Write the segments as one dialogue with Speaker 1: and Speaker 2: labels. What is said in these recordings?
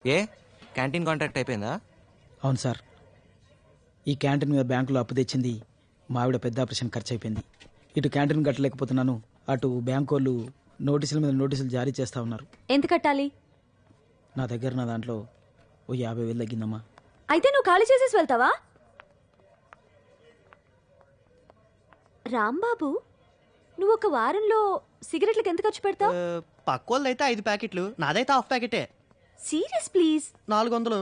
Speaker 1: ఏ canteen contract అయిపోయిందా?
Speaker 2: అవును sir, ఈ క్యాంటీన్ మీద బ్యాంకులో అప్పు తెచ్చింది మా ఆవిడ పెద్ద ఆపరేషన్ ఖర్చు అయిపోయింది. ఇటు క్యాంటీన్ కట్టలేకపోతున్నాను, అటు బ్యాంకు వాళ్ళు నోటీసుల మీద నోటీసులు జారీ చేస్తా ఉన్నారు.
Speaker 3: ఎంత కట్టాలి?
Speaker 2: నా దగ్గర నా దాంట్లో ఓ 50,000 తగ్గిందమ్మా.
Speaker 3: అయితే నువ్వు ఖాళీ చేసేసి వెళ్తావా? రాంబాబు, నువ్వు ఒక వారంలో సిగరెట్లకు ఎంత ఖర్చు పెడతావు?
Speaker 4: పక్కోళ్ళదైతే 5 ప్యాకెట్లు, నాదైతే హాఫ్ ప్యాకెటే.
Speaker 3: Serious please.
Speaker 4: 400.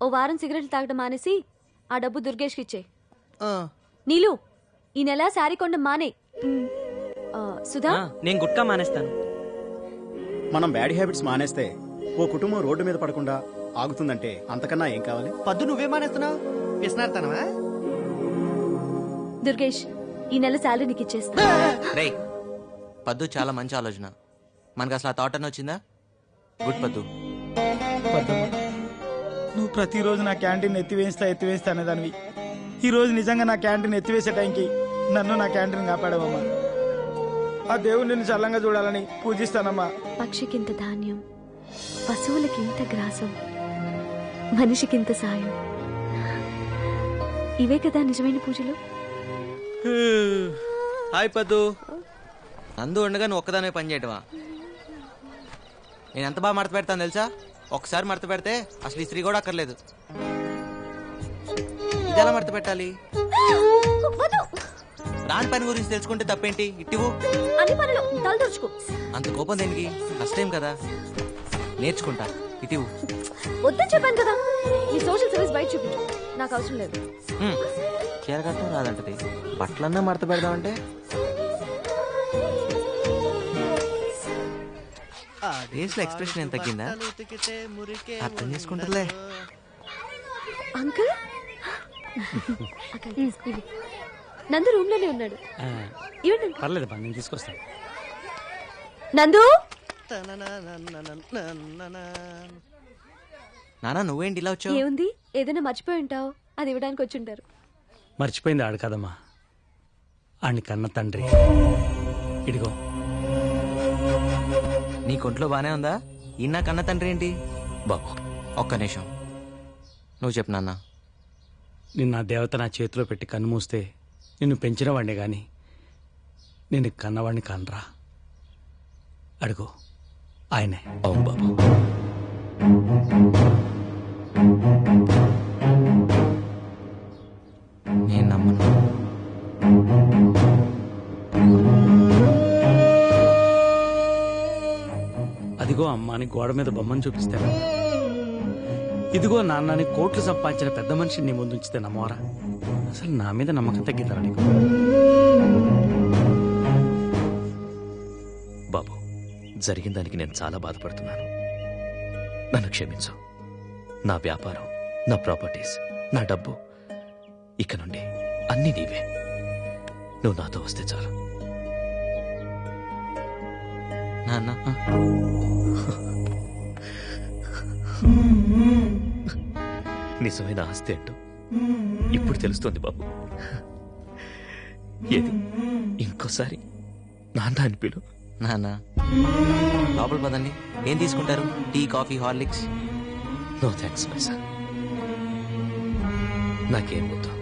Speaker 3: ఓ వారం సిగరెట్లు తాగడం మానేసి ఆ డబ్బు దుర్గేష్కి ఇచ్చే.
Speaker 4: ఆ,
Speaker 3: నీలు, ఈ నెల శారీ కొండం మానే. సుధా,
Speaker 5: నేను గుట్కా మానేస్తాను.
Speaker 6: మనం బ్యాడ్ హ్యాబిట్స్ మానేస్తే ఓ కుటుంబం రోడ్డు మీద పడకుండా ఆగుతుందంటే అంతకన్నా ఏం కావాలి?
Speaker 4: పద్దు నువ్వే మానేస్తున్నావు, పిసినారుతానవా?
Speaker 3: దుర్గేష్, ఈ నెల శాలరీ నీకు ఇచ్చేస్తా.
Speaker 1: రేయ్ పద్దు, చాలా మంచి ఆలోచన. మనకు అసలు ఆ థాట్ అని వచ్చిందా? గుడ్ పద్దు.
Speaker 2: పద్దమ్మ, నువ్వు ప్రతిరోజు నా క్యాంటీన్ ఎత్తివేస్తా అనేదానివి. ఈ రోజు నిజంగా నా క్యాంటీన్ ఎత్తివేసే టైంకి నన్ను నా క్యాంటీన్ కాపాడవమ్మా. ఆ దేవుడు నిన్ను చల్లంగా చూడాలని పూజిస్తానమ్మా.
Speaker 3: పక్షికింత ధాన్యం, పశువులకింత గ్రాసం, మనిషికింత సాయం. ఇవే కదా నిజమైన పూజలు.
Speaker 1: హాయ్ పద్దు. నందు ఉండగా నువ్వు ఒక్కదానే పని చేయటమా? నేను ఎంత బాగా మడత పెడతాను తెలుసా? ఒకసారి మడత పెడితే అసలు ఇస్త్రీ కూడా అక్కర్లేదు. ఇది ఎలా మడత పెట్టాలి? రాని పని గురించి తెలుసుకుంటే తప్పేంటి? ఇట్టివు
Speaker 3: అన్ని పనులు తలదొచ్చుకో.
Speaker 1: అంత కోపం దేనికి? ఫస్ట్ టైం కదా, నేర్చుకుంటా. ఇటివు.
Speaker 3: వద్దని చెప్పాను కదా. నీ సోషల్ సర్వీస్ బయట చూపించు, నాకు అవసరం లేదు.
Speaker 1: చీర కట్టడం రాదంటది, బట్టలన్నా మడత పెడదామంటే ఫేస్ లో ఎక్స్ప్రెషన్ ఎంత తగ్గిందా? అర్థం చేసుకుంటుందిలే.
Speaker 3: అంకుల్, నందు రూమ్ లోనే ఉన్నాడు. ఇవ్వండి.
Speaker 5: పర్లేదు, నేను తీసుకొస్తాను.
Speaker 3: నందు,
Speaker 1: నానా నువ్వేంటి ఇలా వచ్చావు?
Speaker 3: ఏముంది, ఏదైనా మర్చిపోయి ఉంటావు, అది ఇవ్వడానికి వచ్చి ఉంటారు.
Speaker 5: మర్చిపోయింది ఆడు కదమ్మా, ఆడిని కన్న తండ్రి. ఇడిగో.
Speaker 1: నీ కొంట్లో బానే ఉందా? ఈయన కన్న తండ్రి ఏంటి?
Speaker 5: బాబు,
Speaker 1: ఒక్క నిమిషం, నువ్వు చెప్పు నాన్న.
Speaker 5: నిన్న ఆ దేవత నా చేతిలో పెట్టి కన్ను మూస్తే నిన్ను పెంచిన వాడిని గాని నేను కన్నవాడిని కానరా. అడుగు, ఆయనే.
Speaker 7: అవును బాబు.
Speaker 1: నేను నమ్మను.
Speaker 5: అదిగో అమ్మ అని గోడ మీద బొమ్మను చూపిస్తాను. ఇదిగో నాన్నని కోట్లు సంపాదించిన పెద్ద మనిషిని నీ ముందు ఉంచితే నమ్మవరా? అసలు నా మీద నమ్మకం తగ్గిందరా నీకు?
Speaker 7: బాబు, జరిగిన దానికి నేను చాలా బాధపడుతున్నాను. నన్ను క్షమించు. నా వ్యాపారం, నా ప్రాపర్టీస్, నా డబ్బు, ఇక నుండి అన్నీ నీవే. నువ్వు నాతో వస్తే చాలు.
Speaker 1: నాన్న,
Speaker 7: నిజమైన ఆస్తి అంటూ ఇప్పుడు తెలుస్తోంది బాబు. ఏది ఇంకోసారి నాన్న అని పిలు.
Speaker 1: నాన్న లోపల పదండి. ఏం తీసుకుంటారు? Tea, coffee, Horlicks?
Speaker 7: No thanks my son. నాకేం వద్దు.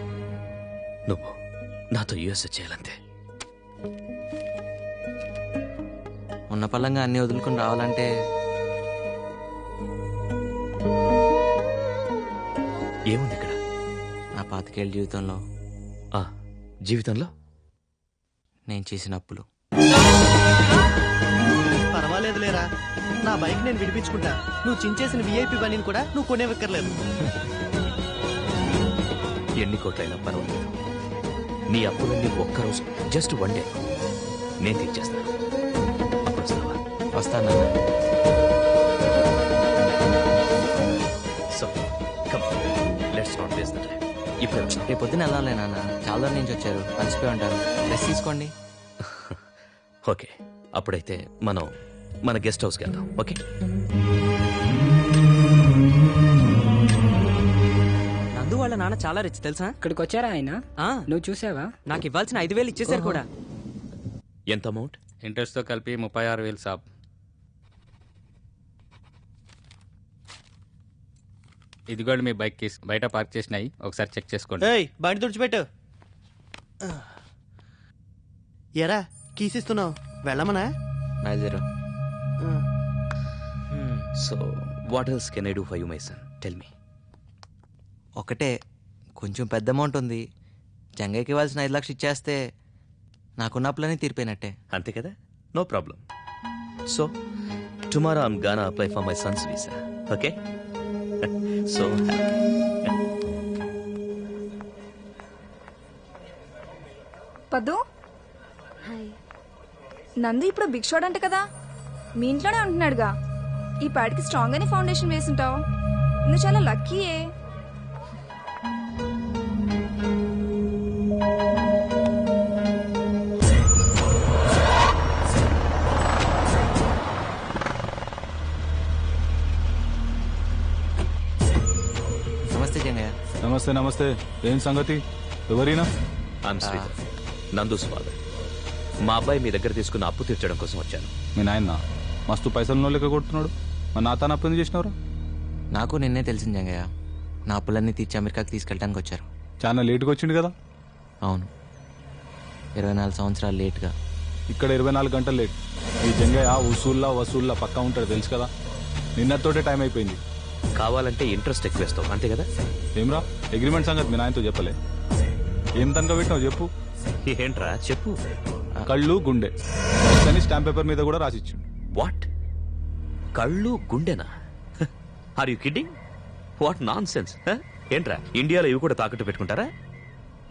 Speaker 7: నువ్వు నాతో యుఎస్ చేయాలంతే.
Speaker 1: ఉన్న పళ్ళంగా అన్ని వదులుకుని రావాలంటే
Speaker 7: ఏముంది ఇక్కడ?
Speaker 1: నా 25 ఏళ్ళ జీవితంలో
Speaker 7: ఆ జీవితంలో
Speaker 1: నేను చేసిన అప్పులు.
Speaker 4: పర్వాలేదు లేరా, నా బైక్ నేను విడిపించుకుంటా. నువ్వు చించేసిన విఐపి బండిని కూడా నువ్వు కొనేవక్కర్లేదు.
Speaker 7: ఎన్ని కోట్లైనా పర్వాలేదు. నీ అప్పులన్నీ ఒక్కరోజు, జస్ట్ వన్ డే నేను తీర్చేస్తాను. అప్పుడు వస్తావా?
Speaker 1: వస్తాను.
Speaker 7: So come, let's not waste the time. ఇప్పుడు వచ్చా?
Speaker 1: రేపు పొద్దున వెళ్ళాలి నాన్న, చాలా దూరం నుంచి వచ్చారు, కలిసిపోయి ఉంటారు. రెస్ట్ తీసుకోండి.
Speaker 7: ఓకే, అప్పుడైతే మనం మన గెస్ట్ హౌస్కి వెళ్దాం. ఓకే?
Speaker 5: నందు వాళ్ళ నాన్న చాలా రిచ్ తెలుసా?
Speaker 8: ఇక్కడికి వచ్చారా ఆయన? నువ్వు చూసావా?
Speaker 5: నాకు ఇవ్వాల్సిన 5,000 ఇచ్చేసారు కూడా.
Speaker 7: ఎంత అమౌంట్?
Speaker 9: ఇంట్రెస్ట్తో కలిపి 36,000 సాబ్. ఇదిగోండి మీ బైక్ కేసు బయట పార్క్ చేసినాయి, ఒకసారి చెక్ చేసుకోండి.
Speaker 4: ఏయ్ బండి తుడిచిపెట్టు. ఎరా కీసిస్తున్నావు, వెళ్ళమనా?
Speaker 1: బయలుదేరు.
Speaker 7: So what else can I do for you my son? Tell me.
Speaker 1: ఒకటే, కొంచెం పెద్ద అమౌంట్ ఉంది. జంగయ్యకి ఇవ్వాల్సిన 5 లక్షలు ఇచ్చేస్తే నాకున్న అప్పులన్నీ తీరిపోయినట్టే.
Speaker 7: అంతే కదా, no problem. So tomorrow I'm gonna apply for my son's visa. Okay? So
Speaker 10: Paddu,
Speaker 3: hi.
Speaker 10: Nandu ఇప్పుడు బిగ్ షాట్ అంట కదా, మీ ఇంట్లోనే ఉంటున్నాడుగా. ఈ పాటికి స్ట్రాంగ్ అని ఫౌండేషన్ వేసుంటావు. నువ్వు చాలా లక్కీయే.
Speaker 1: నమస్తే జంగయ్య.
Speaker 11: నమస్తే నమస్తే. ఏం సంగతి? ఎవరైనా?
Speaker 7: I'm Sridhar, Nandu's father. మా అబ్బాయి మీ దగ్గర తీసుకున్న అప్పు తీర్చడం కోసం వచ్చాను.
Speaker 11: మీ నాయన మస్తు పైసలు లెక్క కొడుతున్నాడు. మా నాన్న అప్పు ఎందుకు చేసినవరా?
Speaker 1: నాకు నిన్నే తెలిసింది జంగయ్య. నా అప్పులన్నీ తీర్చి అమెరికాకి తీసుకెళ్ళడానికి వచ్చారు.
Speaker 11: చాలా లేట్గా వచ్చిండు కదా.
Speaker 1: అవును, 24 సంవత్సరాలు లేట్గా.
Speaker 11: ఇక్కడ 24 గంటలు లేట్. ఈ జంగయ్య వసూల్లా పక్కా ఉంటాడు, తెలుసు కదా. నిన్నతోటే టైం అయిపోయింది.
Speaker 7: కావాలంటే ఇంట్రెస్ట్ ఎక్కువ వేస్తావు, అంతే కదా?
Speaker 11: ఏమ్రా అగ్రిమెంట్ సంగతి మీ నాయనతో చెప్పలే? ఏం తనక పెట్టినావు చెప్పు.
Speaker 7: ఏంట్రా చెప్పు.
Speaker 11: కళ్ళు గుండె అని స్టాంప్ పేపర్ మీద కూడా రాసిచ్చిండు.
Speaker 7: వాట్? కళ్ళు గుండెనా? Are you kidding? What nonsense. ఏంట్రా, ఇండియాలో ఇవి కూడా తాకట్టు పెట్టుకుంటారా?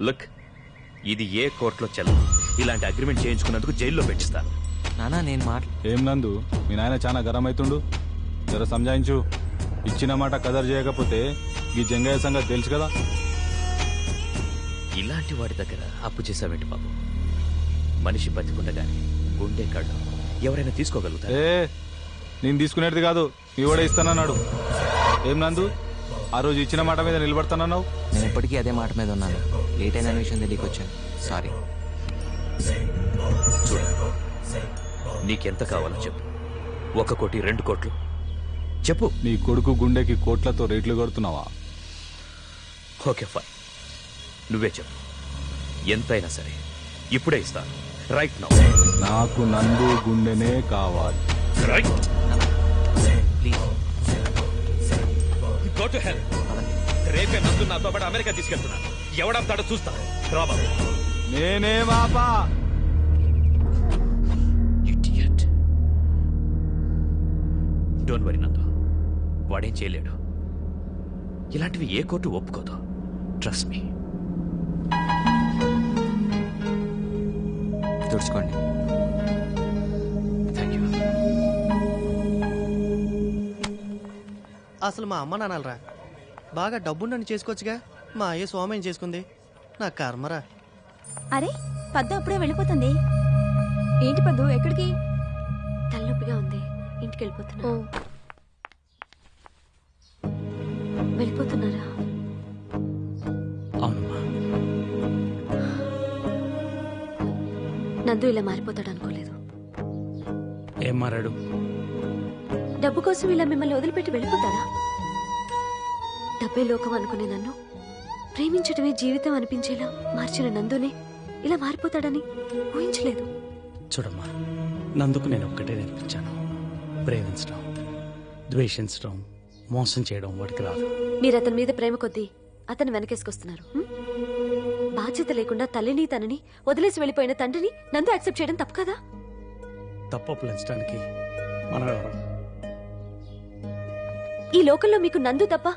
Speaker 7: లుక్, ఇది ఏ కోర్టులో చెల్లదు. ఇలాంటి అగ్రిమెంట్ చేయించుకున్నందుకు జైల్లో పెట్టిస్తాను.
Speaker 1: నానా నేను
Speaker 11: ఏం నందు, మీ నాయన చాలా గరం అవుతుండు. జర సంజాయించు. ఇచ్చిన మాట కదర్ చేయకపోతే ఈ జంగయ్య సంగతి తెలుసు కదా.
Speaker 7: ఇలాంటి వాడి దగ్గర అప్పు చేసావేంటి బాబు? మనిషి బతికుండగానే గుండె కళ్ళు ఎవరైనా తీసుకోగలుగుతారు?
Speaker 11: నేను తీసుకునేది కాదు, నీ కూడా ఇస్తానన్నాడు. ఏం నందు, ఆ రోజు ఇచ్చిన మాట మీద నిలబడతానన్నావు.
Speaker 1: నేను ఎప్పటికీ అదే మాట మీద ఉన్నాను. లేట్ అయిన విషయం తెలియకొచ్చాను, సారీ.
Speaker 7: చూడు, నీకెంత కావాలో చెప్పు. 1 కోటి, 2 కోట్లు చెప్పు.
Speaker 11: నీ కొడుకు గుండెకి కోట్లతో రేట్లు కొడుతున్నావా?
Speaker 7: ఓకే ఫైన్, నువ్వే చెప్పు. ఎంతైనా సరే ఇప్పుడే ఇస్తాను. Right now.
Speaker 11: నాకు నందు గుండెనే కావాలి.
Speaker 7: Right.
Speaker 1: Please
Speaker 7: go to hell. రేపే నందు నాతో పాటు అమెరికా తీసుకెళ్తున్నా. ఎవడంతాడో చూస్తా. రా బాబు.
Speaker 11: నేనే బాబా.
Speaker 7: ఇడియట్. డోంట్ వరీ నందు, వాడేం చేయలేడు. ఇలాంటివి ఏ కోర్టు ఒప్పుకోదు. Trust me.
Speaker 1: తుడుచుకోండి.
Speaker 7: Thank you.
Speaker 4: అసలు మా అమ్మ నాన్నలరా బాగా డబ్బుండని చేసుకోవచ్చుగా. మా అయ్య స్వామిని చేసుకుంది. నా కర్మరా.
Speaker 10: అరే పద్దు అప్పుడే వెళ్ళిపోతుంది. ఏంటి పద్దు, ఎక్కడికి?
Speaker 3: తలనొప్పిగా ఉంది, ఇంటికి వెళ్ళిపోతున్నా. వెళ్ళిపోతున్నారా?
Speaker 5: అవునమ్మా.
Speaker 3: నందు ఇలా మారిపోతాడు అనుకోలేదు.
Speaker 5: ఏం మారాడు?
Speaker 3: డబ్బు కోసం ఇలా మిమ్మల్ని వదిలిపెట్టి వెళ్ళిపోతాడా? డబ్బే లోకం అనుకునే నన్ను ప్రేమించడమే జీవితం అనిపించేలా మార్చిన నందునే ఇలా మారిపోతాడని ఊహించలేదు.
Speaker 5: చూడమ్మా, నందుకు నేను ఒక్కటే నేర్పించాను. ప్రేమించడం, ద్వేషించడం, మోసం చేయడం వాడికి రాదు.
Speaker 3: మీరు అతని మీద ప్రేమ కొద్దీ అతను వెనకేసుకొస్తున్నారు. బాధ్యత లేకుండా తల్లిని తనని వదిలేసి వెళ్ళిపోయిన తండ్రిని నందు యాక్సెప్ట్ చేయడం తప్పు కదా?
Speaker 5: తప్పప్పులంచడానికి మనం ఎవరు?
Speaker 3: ఈ లోకంలో మీకు నందు తప్ప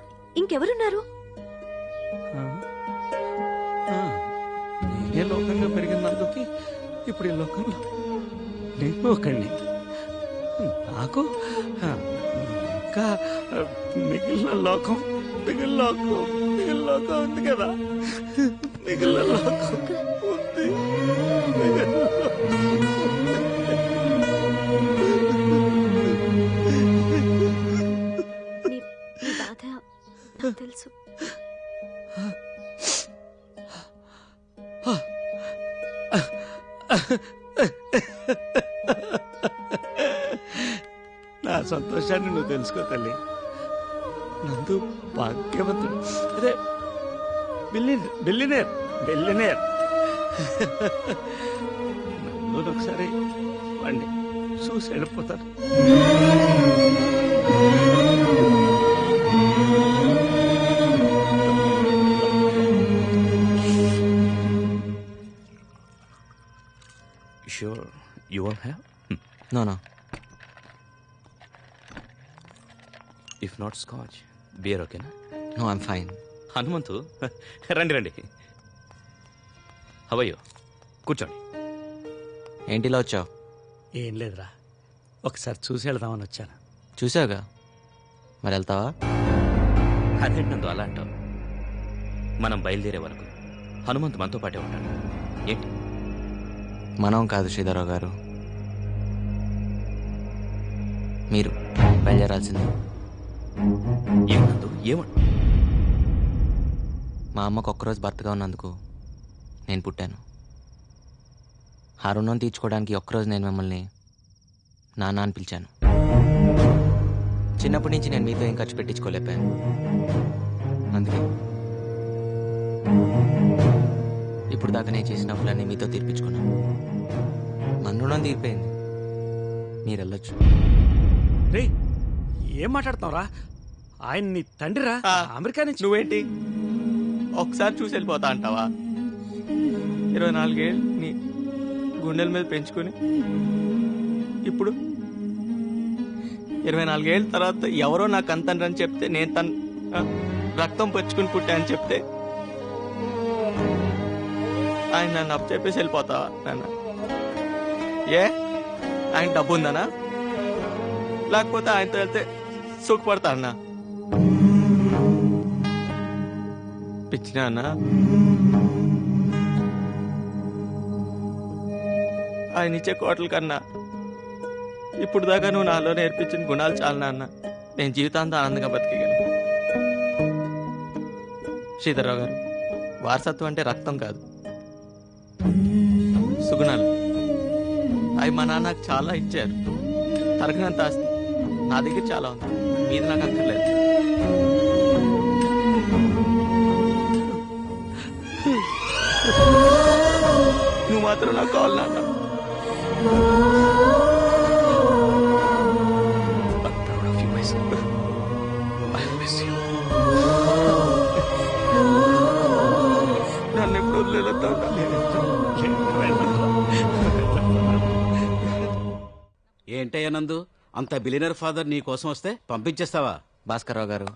Speaker 3: ఇంకెవరున్నారు?
Speaker 5: ఏ లోకంగా పెరిగిన నందుకి ఇప్పుడు ఈ లోకంలో నేను ఒకడిని. నాకు ఇంకా మిగిలిన లోకం ఉంది కదా. మిగిలిన లోకం ఉంది.
Speaker 3: నీ బాధ నాకు తెలుసు.
Speaker 5: నా సంతోషాన్ని నువ్వు తెలుసుకో తల్లి. నందు భాగ్యవంతుడు. అదే బిల్లినేర్ నందు ఒకసారి వాడిని చూసి వెళ్ళిపోతారు.
Speaker 7: Sure, you won't have?
Speaker 1: No
Speaker 7: If not scotch, beer ఓకేనా?
Speaker 1: No I'm fine.
Speaker 7: హనుమంతు రండి రండి. హవయ్యో కూర్చోండి.
Speaker 1: ఏంటి ఇలా వచ్చావు?
Speaker 5: ఏం లేదురా, ఒకసారి చూసి వెళ్దామని వచ్చాను.
Speaker 1: చూసావుగా, మరి వెళ్తావా?
Speaker 7: అదేంటి నందు అలా అంటావు? మనం బయలుదేరే వరకు హనుమంతు మనతో పాటే ఉంటాడు. ఏంటి?
Speaker 1: మనం కాదు శ్రీధరరావు గారు, మీరు బయలుదేరాల్సింది.
Speaker 7: ఏమన్నందు ఏమంటు?
Speaker 1: మా అమ్మకు ఒక్కరోజు భర్తగా ఉన్నందుకు నేను పుట్టాను. ఆ రుణం తీర్చుకోవడానికి ఒక్కరోజు నేను మిమ్మల్ని నాన్న అని పిలిచాను. చిన్నప్పటి నుంచి నేను మీతో ఏం ఖర్చు పెట్టించుకోలేపాను. అందుకే ఇప్పుడు దాకా నేను చేసిన అప్పులన్నీ మీతో తీర్పించుకున్నాను. మన రుణం తీరిపోయింది, మీరు వెళ్ళొచ్చు.
Speaker 5: రే, ఏం మాట్లాడుతున్నావురా? ఆయన నీ తండ్రిరా, అమెరికా నుంచి.
Speaker 1: నువ్వేంటి ఒకసారి చూసి వెళ్ళిపోతా అంటావా? 24 ఏళ్ళు నీ గుండెల మీద పెంచుకుని ఇప్పుడు 24 ఏళ్ళ తర్వాత ఎవరో నాకు అంతండ్రి అని చెప్తే, నేను తన రక్తం పచ్చుకుని పుట్టా అని చెప్తే ఆయన నన్ను అప్పు చెప్పేసి వెళ్ళిపోతావా నాన్న? ఏ ఆయన డబ్బు ఉందనా, లేకపోతే ఆయనతో వెళ్తే సుఖపడతా అన్నా? పిచ్చినా అన్నా? ఆయన ఇచ్చే కోటల కన్నా ఇప్పుడు దాకా నువ్వు నాలో నేర్పించిన గుణాలు చాలనా అన్న? నేను జీవితాంతం ఆనందంగా బతికేయగలను. శ్రీధర్రావు గారు, వారసత్వం అంటే రక్తం కాదు, సుగుణాలు. అవి మా నాన్న నాకు చాలా ఇచ్చారు. తరగనంత ఆస్తి నా దగ్గర చాలా ఉంది, మీది నాకు అక్కర్లేదు. నువ్వు మాత్రం నాకు కావాలి నాన్న. నన్ను ఎప్పుడు వదిలేస్తావు?
Speaker 12: ఏంటయ్యా నందు, అంత బిలియనర్ ఫాదర్ నీ కోసం వస్తే పంపించేస్తావా?
Speaker 1: భాస్కర్రావు గారు,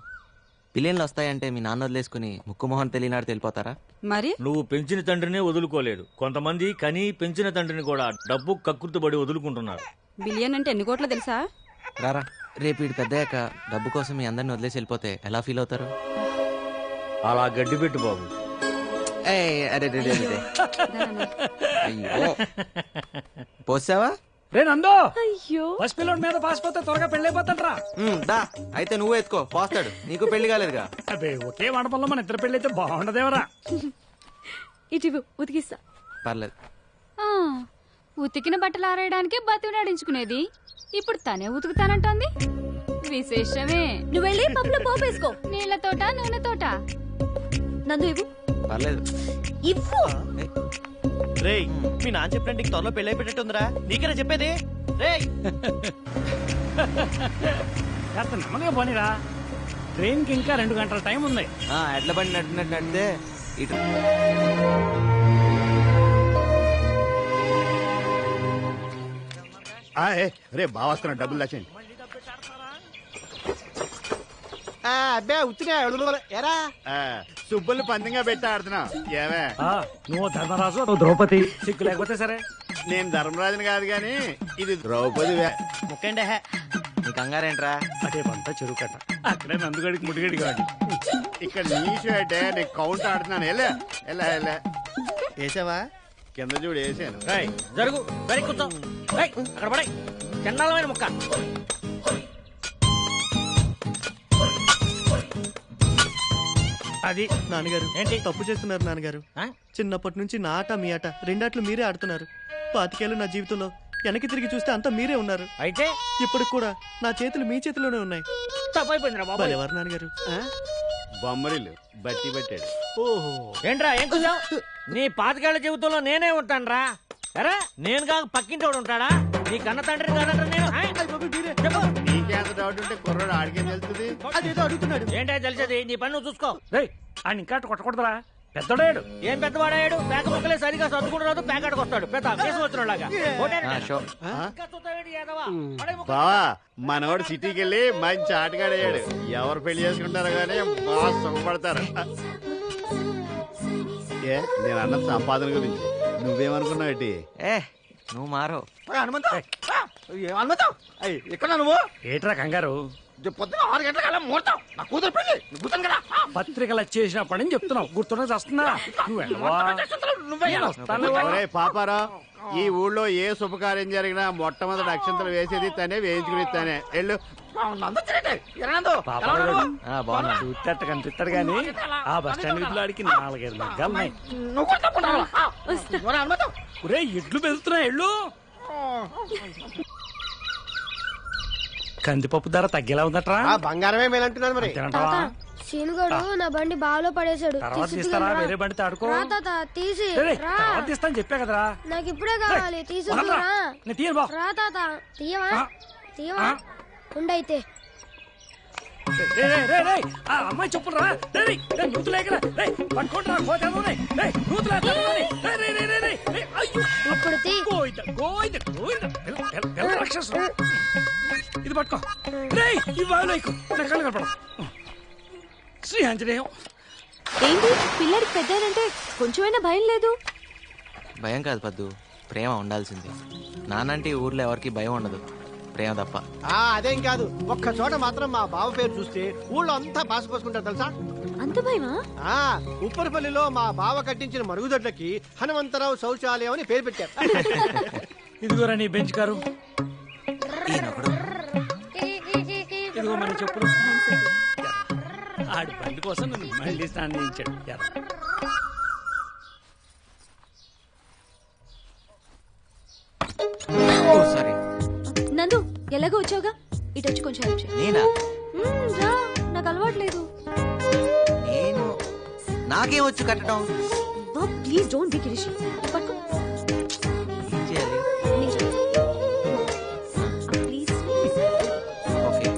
Speaker 1: బిలియన్లు వస్తాయంటే మీ నాన్న వదిలేసుకుని ముక్కు మొహం తెలియనాడు తెలిపోతారా?
Speaker 13: మరి
Speaker 14: నువ్వు పెంచిన తండ్రినే వదులుకోలేదు. కొంతమంది కని పెంచిన తండ్రిని కూడా డబ్బు కక్కుర్తిపడి వదులుకుంటున్నారు.
Speaker 13: బిలియన్ అంటే ఎన్ని కోట్లు తెలుసా?
Speaker 1: రారా, రేపు వీడు పెద్దయ్యాక డబ్బు కోసం మీ అందరిని వదిలేసి వెళ్ళిపోతే ఎలా ఫీల్ అవుతారు?
Speaker 14: అలా గడ్డి పెట్టు బాబు.
Speaker 1: అయ్యో, పోసావా?
Speaker 5: రే నందో,
Speaker 3: అయ్యో,
Speaker 5: పసిపిల్లోడి మీద పాసిపోతే త్వరగా పెళ్ళైపోతాడ్రా.
Speaker 1: దా అయితే నువ్వు ఎత్తుకో, పోస్తాడు. నీకు పెళ్లి కాలేదుగా?
Speaker 5: అబ్బే, ఒకే మండపంలో మన ఇద్దరు పెళ్ళైతే బాగుండదేవరా.
Speaker 3: ఇటు ఉతికిస్తా.
Speaker 1: పర్లేదు.
Speaker 15: ఉతికిన బట్టలు ఆరేయడానికి బతిలాడించుకునేది ఇప్పుడు తనే ఉతుకుతానంటోంది. విశేషమే.
Speaker 3: నువ్వు వెళ్ళి పప్పులో పోపేసుకో.
Speaker 15: నీళ్లతోట నూనెతోట?
Speaker 3: నందు ఇవ్వు.
Speaker 1: పర్లేదు,
Speaker 3: ఇవ్వు.
Speaker 4: రేయ్, మీ నాన్న చెప్పినట్టు నీకు త్వరలో పెళ్ళి అయిపోయినట్టుందిరా. నీకేనా చెప్పేది? రేయ్,
Speaker 5: కాస్త నెమ్మదిగా పోనీరా, ట్రైన్ కి ఇంకా 2 గంటల టైం ఉంది.
Speaker 1: ఎడ్ల బండి నడిపినట్టు నడితే ఇటు.
Speaker 6: రే బాగా వస్తున్నా, డబ్బులు దాచండి.
Speaker 4: అబ్బే ఉత్తినే ఎరా
Speaker 6: సుబ్బుల్ని పందంగా పెట్టి ఆడుతున్నా. ఏమే
Speaker 5: నువ్వు ధర్మరాజు, నువ్వు ద్రౌపది. సిగ్గు లేకపోతే సరే.
Speaker 6: నేను ధర్మరాజుని కాదు గాని ఇది ద్రౌపది.
Speaker 4: ముక్కండి.
Speaker 1: నీ కంగారేంట్రా?
Speaker 5: అదే పంట చెరువు కట్ట, అక్కడే నందుగడికి ముడిగడి కాదు.
Speaker 6: ఇక్కడ నీషు అంటే నేను కౌంట్ ఆడుతున్నాను. ఎలా ఎలా ఎలా
Speaker 4: వేసావా?
Speaker 6: కింద చూడు వేసాను.
Speaker 14: జరుగు, వెనక్కి కూర్చో. అక్కడ పడే చండాలమైన ముక్క.
Speaker 4: అది నాన్నగారు ఏంటి తప్పు చేస్తున్నారు నాన్నగారు? చిన్నప్పటి నుంచి నా ఆట మీ ఆట రెండాట్లు మీరే ఆడుతున్నారు. 25 ఏళ్ళు నా జీవితంలో వెనక్కి తిరిగి చూస్తే అంతా మీరే ఉన్నారు.
Speaker 14: అయితే
Speaker 4: ఇప్పుడు కూడా నా చేతులు మీ చేతిలోనే ఉన్నాయి.
Speaker 14: తప్పైపోయిందిరా బాబు.
Speaker 4: ఎవరు నాన్నగారు?
Speaker 12: బొమ్మరిల్లు బట్టి పెట్టాడు.
Speaker 4: ఓహో,
Speaker 14: ఏంట్రా ఏం కూర్చావు? నీ పాతికేళ్ల జీవితంలో నేనే ఉంటానురా. అరే నేను కాక పక్కింటి వాడు ఉంటాడా? నీ కన్న తండ్రి కాదంటారా నేను? చెప్పు.
Speaker 12: నీకేంత డౌట్ ఉంటే కుర్రాడు ఆడికేం తెలుస్తుంది?
Speaker 4: అదేదో అడుగుతున్నాడు.
Speaker 14: ఏంటో తెలిసేది? నీ పని నువ్వు చూసుకో.
Speaker 5: ఆయన ఇంకా కొట్టకూడదురా, పెద్దడాడు.
Speaker 14: ఏం పెద్దవాడాడు? పేక ముక్కలే సరిగా సర్దుకుంటూ రాదు, పేకాడికి వస్తాడు. పెద్ద కేసు వచ్చినలాగా.
Speaker 12: బావా మనోడు సిటీకి వెళ్ళి మంచి ఆటగాడయ్యాడు. ఎవరు పెళ్లి చేసుకుంటారో గానీ బాగా సుఖపడతారు. ఏ నేను అన్న సంపాదన గురించి నువ్వేమనుకున్నావు? ఏంటి
Speaker 1: నువ్వు మారో
Speaker 14: ఎక్కడ నువ్వు?
Speaker 5: ఏట్రా కంగారు?
Speaker 14: పొద్దున 6 గంటల ముహూర్తం. నా కూతురు పెళ్లి. కూతురు కదా.
Speaker 5: పత్రికలు వచ్చేసినప్పటి నుంచి చెప్తున్నావు, గుర్తున్నా వస్తున్నా.
Speaker 12: పాపారా, ఈ ఊళ్ళో ఏ శుభకార్యం జరిగినా మొట్టమొదటి అక్షంతలు వేసేది తనే, వేయించుకుని తనే. వెళ్ళు.
Speaker 5: చూస్తేట కనిపిస్తాడు గాని ఆ బస్ స్టాండ్ వీధిలో ఆడికి 4-5 మగ్గాలున్నాయి. ఎడ్లు పెరుగుతున్నా ఎళ్ళు. కందిపప్పు ధర తగ్గేలా ఉందట్రా?
Speaker 4: బంగారమే మేలంటున్నాను మరి.
Speaker 16: శీనుగాడు నా బండి బావిలో పడేశాడు.
Speaker 5: తర్వాత తీస్తారా? వేరే బండి తాడుకో.
Speaker 16: తీసి
Speaker 5: తర్వాత తీస్తాను చెప్పా కదరా.
Speaker 16: నాకు ఇప్పుడే కావాలి. తీసుకురా రా తాత. తీయవా ఉండైతే.
Speaker 5: అమ్మాయి చెప్పులు రా. నూతులేకరా పట్టుకుంటారా? ఇది పట్టుకో. ఈ బావిలో నా కళ్ళు కనపడ. శ్రీ ఆంజనేయం.
Speaker 3: ఏంటి పిల్లడికి పెద్దానంటే కొంచెమైనా భయం లేదు?
Speaker 1: భయం కాదు పద్దు, ప్రేమ ఉండాల్సింది. నానంటే ఈ ఊర్లో ఎవరికి భయం ఉండదు, ప్రేమ తప్ప.
Speaker 4: అదేం కాదు, ఒక్క చోట మాత్రం మా బావ పేరు చూస్తే ఊళ్ళో అంతా పాసిపోసుకుంటారు తెలుసా?
Speaker 3: అంత భయమా?
Speaker 4: ఉప్పరపల్లిలో మా బావ కట్టించిన మరుగుదొడ్లకి హనుమంతరావు శౌచాలయం అని పేరు పెట్టారు.
Speaker 5: ఇదిగోరా నీ బెంచ్ కారు. ఇదిగో మన చెప్పులు. ఆడి బండి కోసం నన్ను మళ్ళీ స్నానం చేయించాడు.
Speaker 1: సారీ
Speaker 3: నందు, ఎలాగో వచ్చావుగా, ఇటు వచ్చి కొంచెం హెల్ప్ చేయి.
Speaker 1: నేనా?
Speaker 3: రా, నాకు అలవాట్లేదు.
Speaker 1: నేను నాకేం వచ్చు కట్టడం.
Speaker 3: ప్లీజ్ డోంట్ బి కిరిషి. పట్టుకో.
Speaker 1: ఏం చేయాలి?
Speaker 3: ప్లీజ్.
Speaker 1: ఓకే,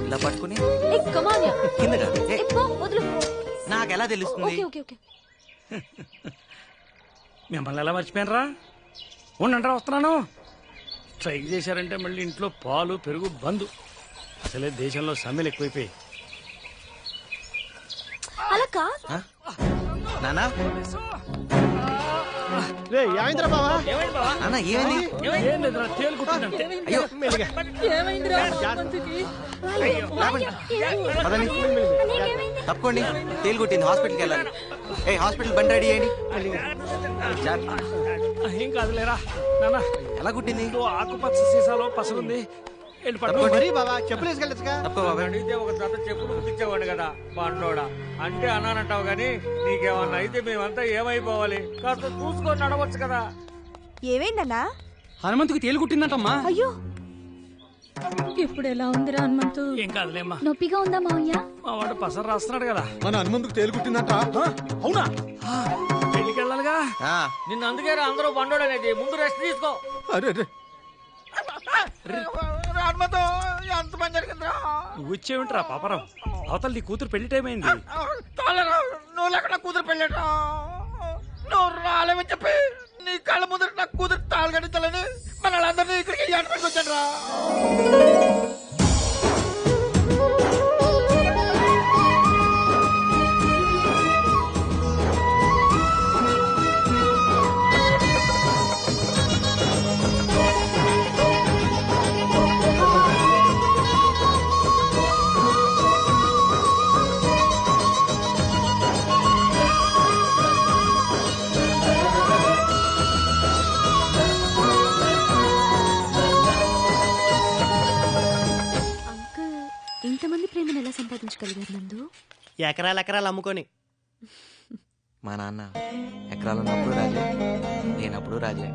Speaker 1: ఇలా పట్టుకుని
Speaker 3: కమ్ ఆన్ యా.
Speaker 1: కిందగా.
Speaker 3: వదులు.
Speaker 1: నాకు ఎలా తెలుస్తుంది?
Speaker 3: Okay okay okay.
Speaker 5: మిమ్మల్ని ఎలా మర్చిపోయినరా? ఉండంటారా, వస్తున్నాను. ట్రై చేశారంటే మళ్ళీ ఇంట్లో పాలు పెరుగు బంద్. అసలే దేశంలో సమ్మెలు ఎక్కువైపోయి.
Speaker 3: అలా కాదు
Speaker 1: నానా. తప్పకోండి, తేలు కుట్టింది, హాస్పిటల్కి వెళ్ళాలి. హాస్పిటల్ బండి రెడీ అయ్యండి.
Speaker 5: ఏం కాదులేరా నానా.
Speaker 1: ఎలా కుట్టింది?
Speaker 5: ఆకుపచ్చ సీసాలో పసలుంది.
Speaker 14: అడిగితే ఒక జత చెప్పులు కుట్టించేవాడు కదా బండోడా. అంటే అన్నానంటావు గాని నీకేమన్నా అయితే మేమంతా ఏమైపోవాలి? కాస్త చూసుకొని నడవచ్చు కదా.
Speaker 17: ఏమైందన్నా?
Speaker 5: హనుమంతుకి తేలు కుట్టిందంటమ్మా.
Speaker 17: అయ్యో, ఇప్పుడు ఎలా ఉందిరా హనుమంతు?
Speaker 5: ఏం కాదులేమ్మా.
Speaker 15: నొప్పిగా ఉందా మావయ్య?
Speaker 5: మా వాడు పసరు రాస్తున్నాడు కదా.
Speaker 4: మన హనుమంతుకు తేలు కుట్టిందంట.
Speaker 5: అవునా? పెళ్లికి వెళ్ళాలిగా.
Speaker 14: నిన్ను అందుకే అందరూ బండోడు అనేది. ముందు రెస్ట్ తీసుకో. ఎంత పని జరిగిందిరా?
Speaker 5: నువ్వు వచ్చేవింటరా పాపరావు? అవతల నీ కూతురు పెళ్లి టైం అయింది.
Speaker 14: నువ్వు లేకుండా కూతురు పెళ్ళటా? నువ్వు రాలేమని చెప్పి నీ కళ్ళ ముందర నా కూతురు తాళి కట్టించాలని మన వాళ్ళందరినీ ఇక్కడికి ఏట పెట్టుకొచ్చాడు రా.
Speaker 3: ఇంతమంది ప్రేమను ఎలా సంపాదించగలిగారు నందు?
Speaker 4: ఎకరాలు అమ్ముకొని.
Speaker 1: మా నాన్న ఎకరాలు ఉన్నప్పుడు రాజే, నేనప్పుడు రాజే.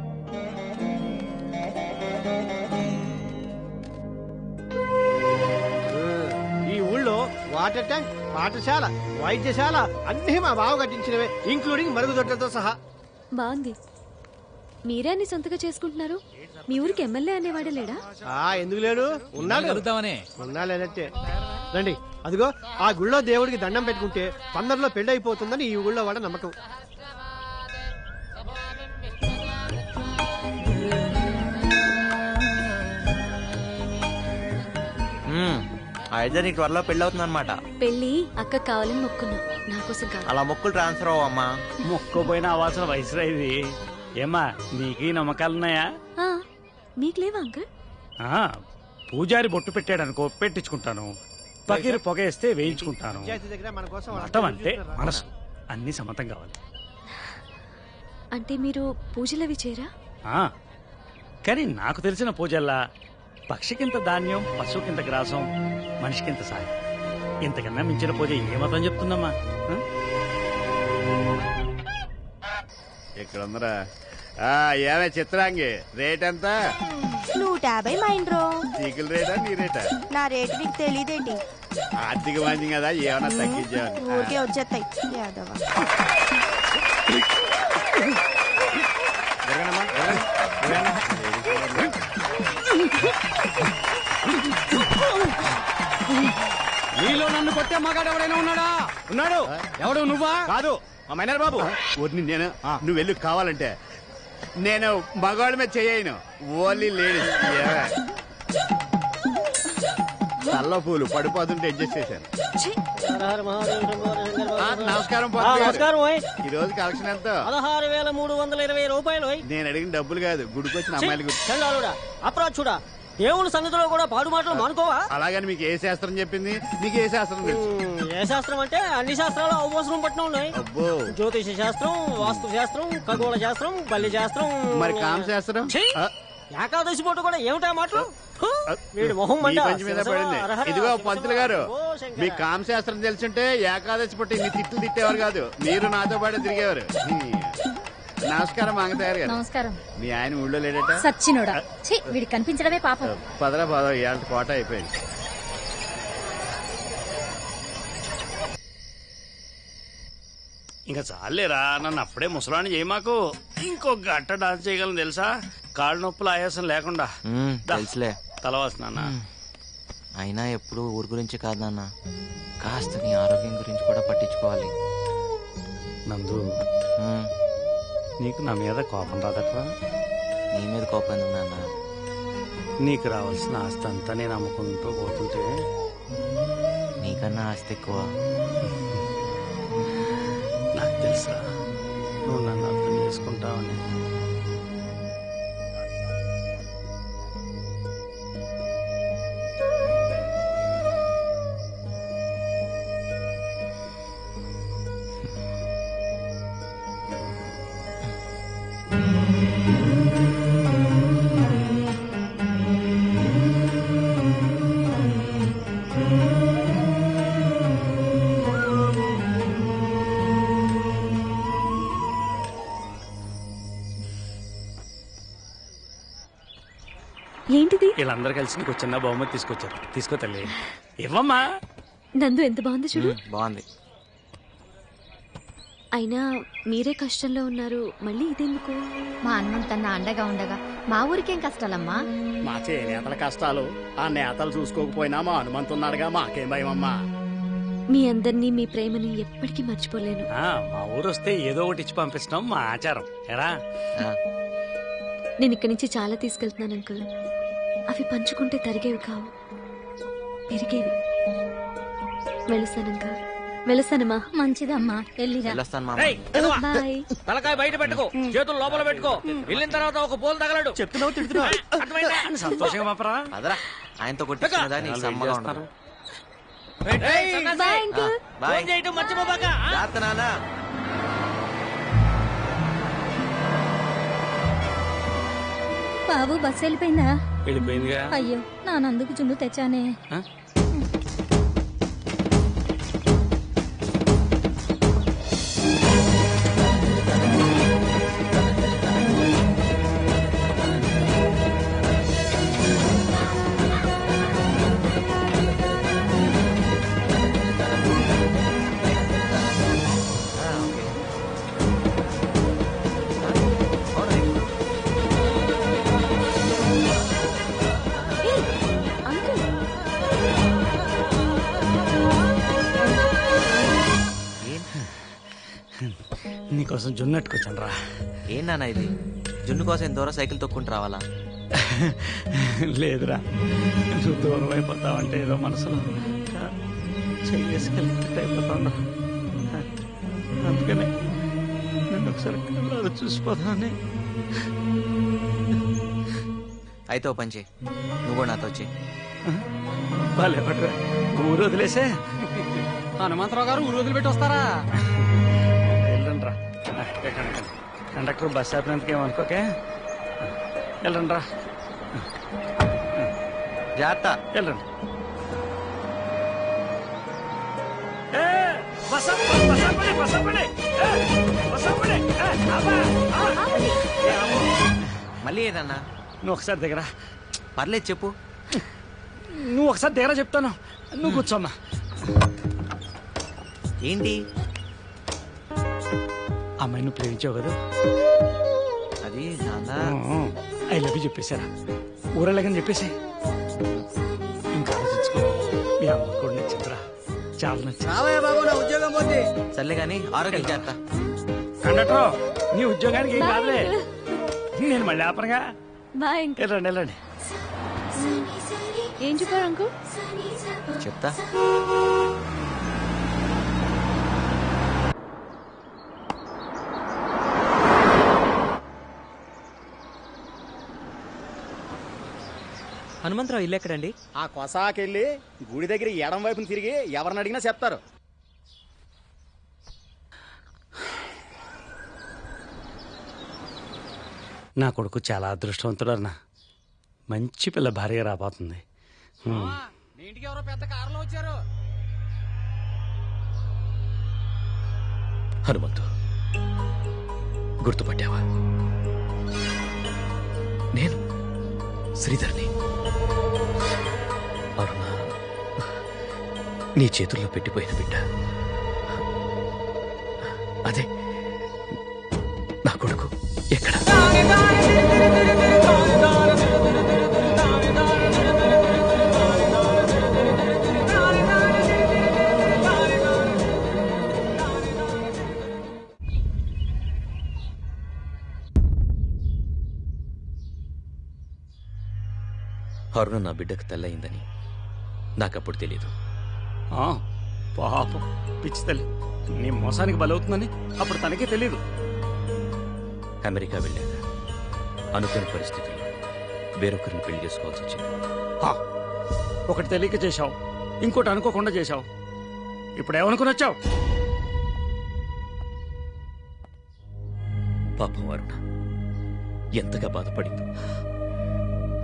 Speaker 4: వాటర్ ట్యాంక్, పాఠశాల, వైద్యశాల అన్నీ మా బావ కట్టించినవే, ఇంక్లూడింగ్ మరుగుదొడ్లతో సహా.
Speaker 3: బాగుంది. మీరే అన్ని సొంతగా చేసుకుంటున్నారు. మీ ఊరికి ఎమ్మెల్యే అనేవాడే లేడా?
Speaker 4: ఎందుకు లేడు? ఉన్నాడు. ఉన్నాలేనట్టే. రండి, అదిగో ఆ గుళ్ళో దేవుడికి దండం పెట్టుకుంటే పందరిలో పెళ్లి అయిపోతుందని ఈ ఊళ్ళో వాడ నమ్మకం.
Speaker 1: అయితే నీకు త్వరలో పెళ్లి అవుతుంది అనమాట.
Speaker 3: పెళ్లి అక్క కావాలని మొక్కున్నా, నా కోసం కాదు.
Speaker 1: అలా మొక్కులు ట్రాన్స్ఫర్ అవ్వమ్మా.
Speaker 5: మొక్కోపోయిన అవాల్సిన వయసులో ఇది. ఏమ్మా నీకు నమ్మకాలున్నాయా?
Speaker 3: మీకు లేవా అంకుల్?
Speaker 5: పూజారి బొట్టు పెట్టాడు అనుకో, పెట్టించుకుంటాను. పకీరు పొగ వేస్తే వేయించుకుంటాను. మతం అంటే మనసు, అన్ని సమతం కావాలి.
Speaker 3: అంటే మీరు పూజలవి చేయరా?
Speaker 5: కానీ నాకు తెలిసిన పూజల్లా పక్షికింత ధాన్యం, పశువుకింత గ్రాసం, మనిషికింత సాయం. ఇంతకన్నా మించిన పూజ ఏ మతం చెప్తుందమ్మా?
Speaker 12: ఇక్కడ ఉందరా. ఏమే చిత్రాంగి, రేట్ ఎంత?
Speaker 18: 150 మైండ్రో.
Speaker 12: చీకుల రేటా నీ రేటా?
Speaker 18: నా రేటు నీకు తెలియదేంటి?
Speaker 12: ఆర్థిక మంచి కదా, ఏమన్నా తగ్గించావు?
Speaker 18: ఊరికే వచ్చేస్తాయి యాదవ.
Speaker 19: నీలో నన్ను కొట్టే మగాడు ఎవడైనా ఉన్నాడా? ఉన్నాడు. ఎవడు? నువ్వా?
Speaker 12: కాదు, మా మైనర్ బాబు. ఊరిని నేను. నువ్వు వెళ్ళి కావాలంటే నేను మగవాడి మీద చేయను, ఓన్లీ లేడీస్. తల్లో పూలు పడిపోతుంటే అడ్జస్ట్ చేశాను. నమస్కారం. ఈ రోజు కలెక్షన్ ఎంత?
Speaker 4: 16,320 రూపాయలు.
Speaker 12: నేను అడిగిన డబ్బులు కాదు, గుడికొచ్చిన అమ్మాయిలు
Speaker 4: అప్రాచుడా. దేవుళ్ళ సంగతిలో కూడా పాడు మాటలు మానుకోవా?
Speaker 12: అలాగని మీకు ఏ శాస్త్రం చెప్పింది? మీకు ఏ శాస్త్రం తెలుసు?
Speaker 4: ఏ శాస్త్రం అంటే అన్ని శాస్త్రాలు అవసరం పట్టిన ఉన్నాయి.
Speaker 12: అబ్బో,
Speaker 4: జ్యోతిష శాస్త్రం, వాస్తు శాస్త్రం, ఖగోళ శాస్త్రం, బల్లి శాస్త్రం,
Speaker 12: మరి కామ శాస్త్రం.
Speaker 4: ఏకాదశి పూట కూడా ఏమిటా మాటలు?
Speaker 12: మీద పడింది. ఇదిగో పంతులు గారు, మీ కామ శాస్త్రం తెలుసుంటే ఏకాదశి పూట ఇన్ని తిట్లు తిట్టేవారు కాదు, మీరు నాతో పాటు తిరిగేవారు. నమస్కారం మంగతయ్యారు గారు.
Speaker 17: నమస్కారం.
Speaker 12: మీ ఆయన ఊళ్ళో లేడట?
Speaker 17: సచ్చినోడా, వీడికి కనిపించడమే పాపం.
Speaker 12: పదరా పద, ఇవాళ కోట అయిపోయింది.
Speaker 5: ఇంకా చాలేరా, నన్ను అప్పుడే ముసలాన్ని చేయమాకు. ఇంకో గట్ట డాన్స్ చేయగలను తెలుసా, కాళ్ళు నొప్పులు ఆయాసం లేకుండా.
Speaker 1: తెలుసులే.
Speaker 5: తలవాసన
Speaker 1: అయినా ఎప్పుడు ఊరి గురించి కాదు నాన్న, కాస్త నీ ఆరోగ్యం గురించి కూడా పట్టించుకోవాలి.
Speaker 5: నందు, నీకు నా మీద కోపం రాదట్రా?
Speaker 1: నీ మీద కోపం ఎందుకు నాన్న?
Speaker 5: నీకు రావాల్సిన ఆస్తి అంతా నేను అమ్ముకుంటూ పోతుంటే
Speaker 1: నీకన్నా ఆస్తి ఎక్కువ.
Speaker 5: నాకు తెలుసా నువ్వు నన్ను అర్థం చేసుకుంటావని.
Speaker 3: ఏంటిది?
Speaker 5: వీళ్ళందరూ కలిసి నీకు చిన్న బహుమతి తీసుకొచ్చారు. తీసుకో తల్లి. ఇవ్వమ్మా.
Speaker 3: నందు ఎంత బాగుంది చూడు.
Speaker 1: బాగుంది.
Speaker 3: అయినా మీరే కష్టంలో ఉన్నారు, మళ్ళీ ఇదెందుకు?
Speaker 17: మా అన్నం తన అండగా ఉండగా మా ఊరికేం కష్టాలమ్మా?
Speaker 6: మా చేనేతల కష్టాలు ఆ నేతలు చూసుకోకపోయినా మా హనుమంతున్నాడుగా, మాకేం భయమమ్మా.
Speaker 3: మీ అందరినీ, మీ ప్రేమని ఎప్పటికీ మర్చిపోలేను.
Speaker 5: మా ఊరు వస్తే ఏదో ఒకటి ఇచ్చి పంపిస్తాం, మా ఆచారం. ఎరా,
Speaker 3: నేను ఇక్కడి నుంచి చాలా తీసుకెళ్తున్నాను అంకుల్. అవి పంచుకుంటే తరిగేవి కావు, పెరిగేవి. వెళ్ళొస్తాను అంకుల్. వెళ్ళొస్తానమ్మా.
Speaker 17: మంచిదమ్మా,
Speaker 3: బాయ్.
Speaker 4: తలకాయ బయట పెట్టుకో, చేతులు లోపల పెట్టుకో. వెళ్ళిన తర్వాత ఒక పోలు తగలడు.
Speaker 5: చెప్తున్నావు, తిడుతున్నావు. సంతోషంగా పాపరా.
Speaker 1: అదరా, ఆయనతో కొట్టించుకున్నదా నీకు సమ్మగా ఉండదు.
Speaker 4: మర్చిపోబాక.
Speaker 17: బాబు బస్సు వెళ్ళిపోయిందా?
Speaker 5: వెళ్ళిపోయిందిగా.
Speaker 17: అయ్యో, నా నందుకు చుండు తెచ్చానే.
Speaker 5: నీకోసం జున్నట్టుకొచ్చాను రా.
Speaker 1: ఏం నాన్న ఇది? జున్ను కోసం ఎంత దూరం సైకిల్ తొక్కుంటూ రావాలా?
Speaker 5: లేదురా, నువ్వు దూరం అయిపోతావంటే ఏదో మనసులో చేసుకెళ్ళినట్టు అయిపోతాను. అందుకనే నేను ఒకసారి కళ్ళలో చూసిపోతానని.
Speaker 1: అయితే ఓ పని చేయి, నువ్వు కూడా నాతో వచ్చి.
Speaker 5: భలే పడరా, ఊరు వదిలేసే.
Speaker 19: హనుమంతరావు గారు ఊరు వదిలిపెట్టి వస్తారా?
Speaker 5: వెళ్ళండి రా. కండక్టర్ బస్ ఆపినందుకు ఏమనుకోకే. వెళ్ళండి రా,
Speaker 1: జాగ్రత్త.
Speaker 5: వెళ్ళండి.
Speaker 1: మళ్ళీ ఏదన్నా?
Speaker 5: నువ్వు ఒకసారి దగ్గర.
Speaker 1: పర్లేదు చెప్పు.
Speaker 5: నువ్వు ఒకసారి దగ్గర చెప్తాను, నువ్వు కూర్చోమ్మా.
Speaker 1: ఏంటి?
Speaker 5: అమ్మాయి నువ్వు ప్రేమించావు కదా?
Speaker 1: అది నాన్న
Speaker 5: ఐ లవ్ యూ చెప్పేశారా? ఊరెళ్ళగని చెప్పేసి ఇంకా ఆలోచించుకో. మీ అమ్మ కూడా నచ్చిందిరా, చాలా నచ్చింది.
Speaker 14: బాబు నా ఉద్యోగం పోతే.
Speaker 1: సర్లే కానీ ఆరోగ్యం చేస్తా.
Speaker 5: కండక్టర్, నీ ఉద్యోగానికి ఏం కాదులే, నేను మళ్ళీ ఆపనగా.
Speaker 3: బాయ్.
Speaker 5: వెళ్ళండి వెళ్ళండి.
Speaker 3: ఏం చెప్పారు అంకు?
Speaker 1: చెప్తా.
Speaker 6: హనుమంతరావు ఇల్లు ఎక్కడండి? ఆ కొసాకెళ్ళి గుడి దగ్గర ఎడం వైపుని తిరిగి ఎవరిని అడిగినా చెప్తారు.
Speaker 5: నా కొడుకు చాలా అదృష్టవంతుడు అన్న. మంచి పిల్ల భార్య రాబోతుంది.
Speaker 19: మీ ఇంటికి ఎవరో పెద్ద కారులో వచ్చారు.
Speaker 7: హనుమంతు, గుర్తుపట్టావా? నేను శ్రీధర్ని. అరుణ నీ చేతుల్లో పెట్టిపోయిన బిడ్డ అదే నా కొడుకు. ఎక్కడ? అరుణ నా బిడ్డకు తల్లయిందని నాకప్పుడు తెలీదు.
Speaker 5: పాపం పిచ్చి తల్లి, నీ మోసానికి బలవుతుందని అప్పుడు తనకే తెలీదు.
Speaker 7: అమెరికా వెళ్ళాక అనుకోని పరిస్థితుల్లో వేరొకరిని పెళ్లి చేసుకోవాల్సి వచ్చింది.
Speaker 5: ఒకటి తెలియక చేశావు, ఇంకోటి అనుకోకుండా చేశావు. ఇప్పుడు ఏమనుకుని వచ్చావు?
Speaker 7: పాపం అరుణ ఎంతగా బాధపడిందో.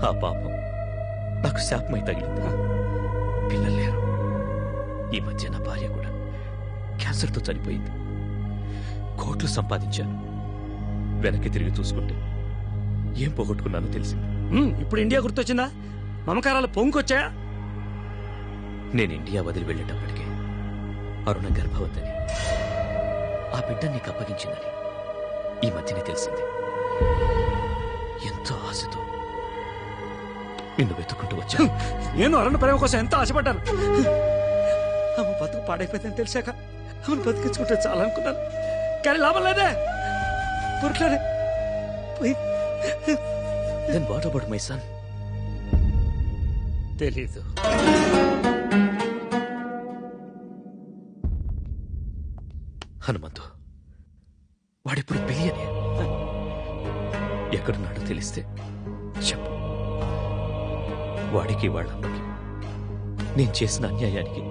Speaker 7: ఆ పాపం నాకు శాపమై తగిలింది. పిల్లలు లేరు. ఈ మధ్య నా భార్య కూడా క్యాన్సర్తో చనిపోయింది. కోట్లు సంపాదించాను. వెనక్కి తిరిగి చూసుకుంటే ఏం పోగొట్టుకున్నానో తెలిసింది.
Speaker 5: ఇప్పుడు ఇండియా గుర్తొచ్చిందా? మమకారాలు పొంగుకొచ్చాయా?
Speaker 7: నేను ఇండియా వదిలి వెళ్ళేటప్పటికే అరుణ గర్భవతిని, ఆ బిడ్డ నీకు అప్పగించిందని ఈ మధ్యనే తెలిసింది. ఎంతో ఆశతో నిన్ను వెతుక్కుంటూ వచ్చాను.
Speaker 5: నేను అరుణ ప్రేమ కోసం ఎంతో ఆశపడ్డాను. ఆమె బతుకు పాడైపోయిందని తెలిసాక ఆమెను బతికించుకుంటే చాలనుకున్నాను. కానీ లాభం లేదే. పురుట్లోనే
Speaker 7: Then what about my son?
Speaker 5: తెలీదు.
Speaker 7: హనుమంతు వాడిప్పుడు బిలియనే. ఎక్కడున్నాడో తెలిస్తే చెప్పు. వాడికి వాళ్ళమ్మకి నేను చేసిన అన్యాయానికి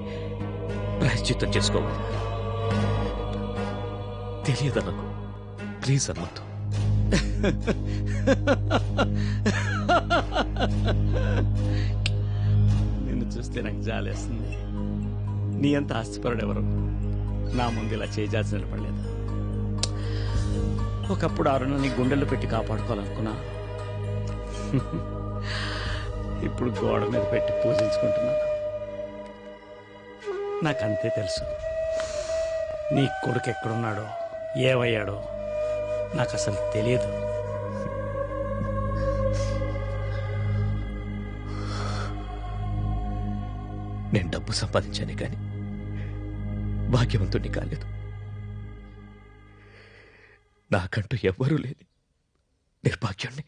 Speaker 7: ప్రాయశ్చిత్తం చేసుకోవాలి. తెలియదా నాకు? ప్లీజ్ హనుమంతు.
Speaker 5: నిన్ను చూస్తే నాకు జాలేస్తుంది. నీ అంత ఆస్తిపరుడు ఎవరు నా ముందు ఇలా చేజాల్సి నిలబడలేదు. ఒకప్పుడు అరుణని గుండెల్లో పెట్టి కాపాడుకోవాలనుకున్నా. ఇప్పుడు గోడ మీద పెట్టి పూజించుకుంటున్నాను. నాకంతే తెలుసు. నీ కొడుకు ఎక్కడున్నాడో, ఏమయ్యాడో నాకు అసలు తెలియదు.
Speaker 7: నేను డబ్బు సంపాదించానే కానీ భాగ్యవంతుడిని కాలేదు. నాకంటూ ఎవ్వరూ లేని నిర్భాగ్యాన్ని.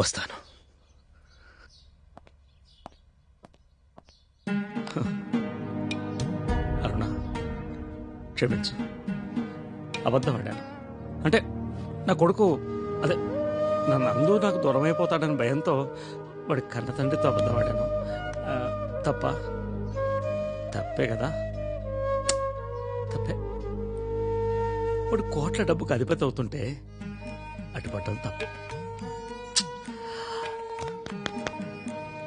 Speaker 7: వస్తాను.
Speaker 5: అరుణ, క్షమించు, అబద్ధం ఆడాను. అంటే నా కొడుకు అదే నా నందు నాకు దూరం అయిపోతాడని భయంతో వాడి కన్న తండ్రితో అబద్ధం ఆడాను. తప్పే కదా, తప్పే. వాడు కోట్ల డబ్బుకు అధిపతి అవుతుంటే అడ్డుపట్టడం తప్పు,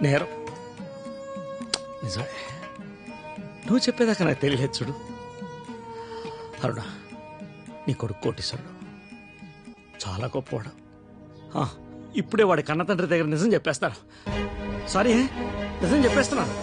Speaker 5: నేరం. నిజమే, నువ్వు చెప్పేదాకా నాకు తెలియలేదు. చూడు అరుణ, నీ కొడుకు కోటీశ్వరుడు, చాలా గొప్పవాడు. ఇప్పుడే వాడి కన్న తండ్రి దగ్గర నిజం చెప్పేస్తాను. సారీ, నిజం చెప్పేస్తున్నాను.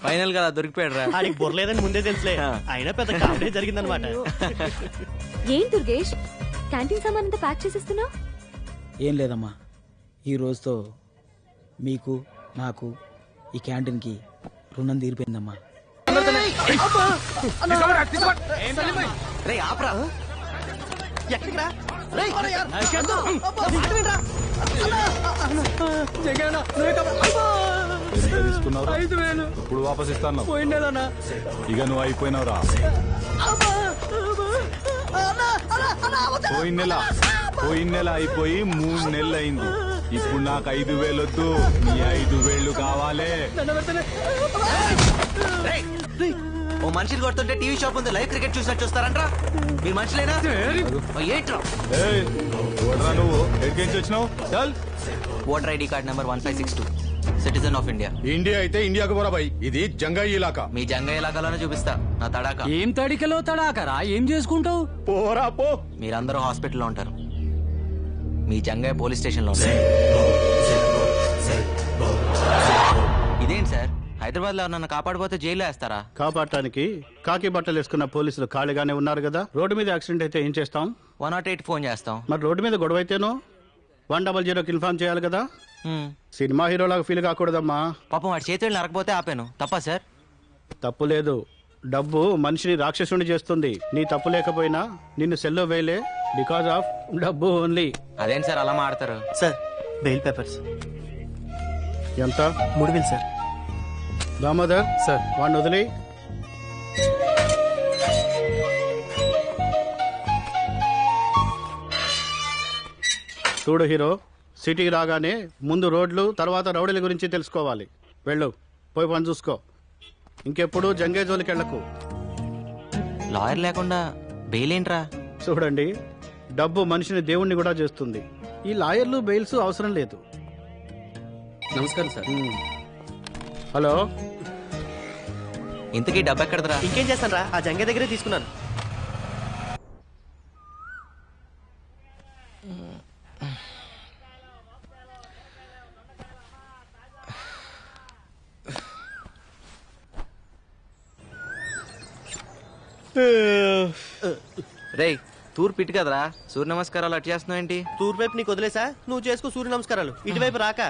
Speaker 1: ఫైనల్ గా దొరికిపోయాడు రా.
Speaker 20: ఆడికి బొర్లేదని ముందే తెలుసులే, అయినా పెద్ద కామెడీ జరిగిందనమాట.
Speaker 3: ఏం దుర్గేష్, క్యాంటీన్ సామాన్ అంతా ప్యాక్ చేసేస్తున్నావు?
Speaker 2: ఏం లేదమ్మా, ఈ రోజుతో మీకు నాకు ఈ క్యాంటీన్కి రుణం తీరిపోయిందమ్మా.
Speaker 11: ఇప్పుడు వాపస్ ఇస్తాను. ఇక నువ్వు అయిపోయినావురా. పోయిన నెల అయిపోయి 3 నెలలు అయింది. ఇప్పుడు నాకు 5,000 వద్దు, నీ 5,000 కావాలి.
Speaker 1: ఓ మనిషిని కొడుతుంటే టీవీ షాప్ ఉంది, లైవ్ క్రికెట్ చూసినట్టు చూస్తారంట్రా. మీరు మనుషులేనా? ఏంట్రా
Speaker 11: నువ్వు ఎక్కడికి వచ్చినావు? చల్.
Speaker 1: Voter ID card number 1562, citizen of India.
Speaker 19: India అయితే ఇండియాకు పోరా బాయ్, ఇది జంగాయి ఇలాకా.
Speaker 1: మీ జంగాయి ఇలాకాలోనే చూపిస్తా నా తడాక.
Speaker 8: ఏం తడికలో తడాకరా? ఏం చేసుకుంటావు?
Speaker 19: పోరా పో.
Speaker 1: మీరందరూ హాస్పిటల్లో ఉంటారు, మీ జంగాయి పోలీస్ స్టేషన్ లో ఉంటారు. ఇదేంటి సార్, హైదరాబాద్ లో నన్ను కాపాడిపోతే జైల్లో వేస్తారా?
Speaker 6: కాపాడటానికి కాకి బట్టలు వేసుకున్న పోలీసులు ఖాళీగానే ఉన్నారు కదా. రోడ్డు మీద యాక్సిడెంట్ అయితే ఏం చేస్తాం?
Speaker 1: 108 ఫోన్ చేస్తాం.
Speaker 6: మరి రోడ్డు మీద గొడవ అయితేనో 100కి ఇన్ఫార్మ్ చేయాలి కదా. సినిమా హీరోలాగా ఫీల్ కాకూడదమ్మా.
Speaker 1: పాపం వాడి చేతులు నరకపోతే ఆపాను, తప్పా సార్?
Speaker 6: తప్పు లేదు, డబ్బు మనిషిని రాక్షసుని చేస్తుంది. నీ తప్పు లేకపోయినా నిన్ను సెల్లో వేయలే, బికాస్ ఆఫ్ డబ్బు ఓన్లీ.
Speaker 1: అదేంటి సార్ అలా మాడతారు?
Speaker 20: సార్ బెయిల్ పేపర్స్
Speaker 6: ఎంత?
Speaker 20: 3,000 సార్.
Speaker 6: దామోదర్ సార్, వాడిని వదిలి. చూడు హీరో, సిటీకి రాగానే ముందు రోడ్లు, తర్వాత రౌడీల గురించి తెలుసుకోవాలి. వెళ్ళు, పోయి పని చూసుకో. ఇంకెప్పుడు జంగే జోలికి వెళ్ళకు.
Speaker 1: లాయర్ లేకుండా బెయిల్ ఏంట్రా?
Speaker 6: చూడండి, డబ్బు మనిషిని దేవుణ్ణి కూడా చేస్తుంది. ఈ లాయర్లు బెయిల్స్ అవసరం లేదు.
Speaker 20: నమస్కారం సార్.
Speaker 6: హలో,
Speaker 1: ఇంతకీ డబ్బు ఎక్కడదరా?
Speaker 20: ఇంకేం చేస్తాను రా, ఆ జంగే దగ్గరే తీసుకున్నాను.
Speaker 1: రే, తూర్పు ఇటు కదరా, సూర్య నమస్కారాలు అటు చేస్తున్నావు ఏంటి?
Speaker 20: తూర్పు వైపు నీకు వదిలేసా, నువ్వు చేసుకో సూర్య నమస్కారాలు. ఇటువైపు రాక.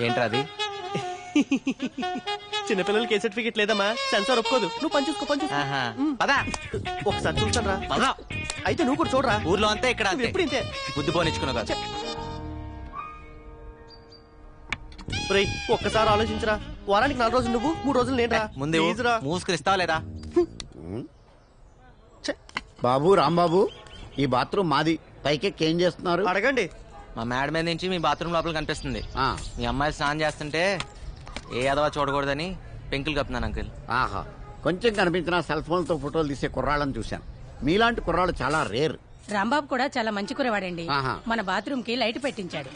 Speaker 1: ఏంట్రా అది?
Speaker 20: చిన్నపిల్లలకి ఏ సర్టిఫికెట్ లేదమ్మా, సెన్సార్ ఒప్పుకోదు. నువ్వు పని చూసుకో, పని చూసుకో. ఒకసారి చూస్తాను రా. అయితే నువ్వు కూడా చూడరా.
Speaker 1: ఊర్లో అంతే, ఇక్కడ
Speaker 20: ఎప్పుడు ఇంతే.
Speaker 1: బుద్ధి పోనిచ్చుకున్నావు కదా.
Speaker 20: ఒక్కసారి ఆలోచించరా. వారానికి 4 రోజులు నువ్వు, 3 రోజులు నేను రా.
Speaker 1: ముందు మూసుకునిస్తావా లేదా?
Speaker 12: బాబు, రాంబాబు, ఈ బాత్రూమ్ మాది. పైకెక్కి ఏం చేస్తున్నారు?
Speaker 20: అడగండి.
Speaker 1: మా మేడ మీద నుంచి మీ బాత్రూమ్ లోపల కనిపిస్తుంది. మీ అమ్మాయి స్నానం చేస్తుంటే ఏ అదవా చూడకూడదని పెంకులు కప్పుతున్నాను అంకుల్.
Speaker 12: ఆహా, కొంచెం కనిపించిన సెల్ ఫోన్తో ఫోటోలు తీసే కుర్రాళ్ళని చూశాను. మీలాంటి కుర్రాళ్ళు చాలా రేర్.
Speaker 17: రాంబాబు కూడా చాలా మంచి కురవాడండి. మన బాత్రూమ్ కి లైట్ పెట్టించాడు.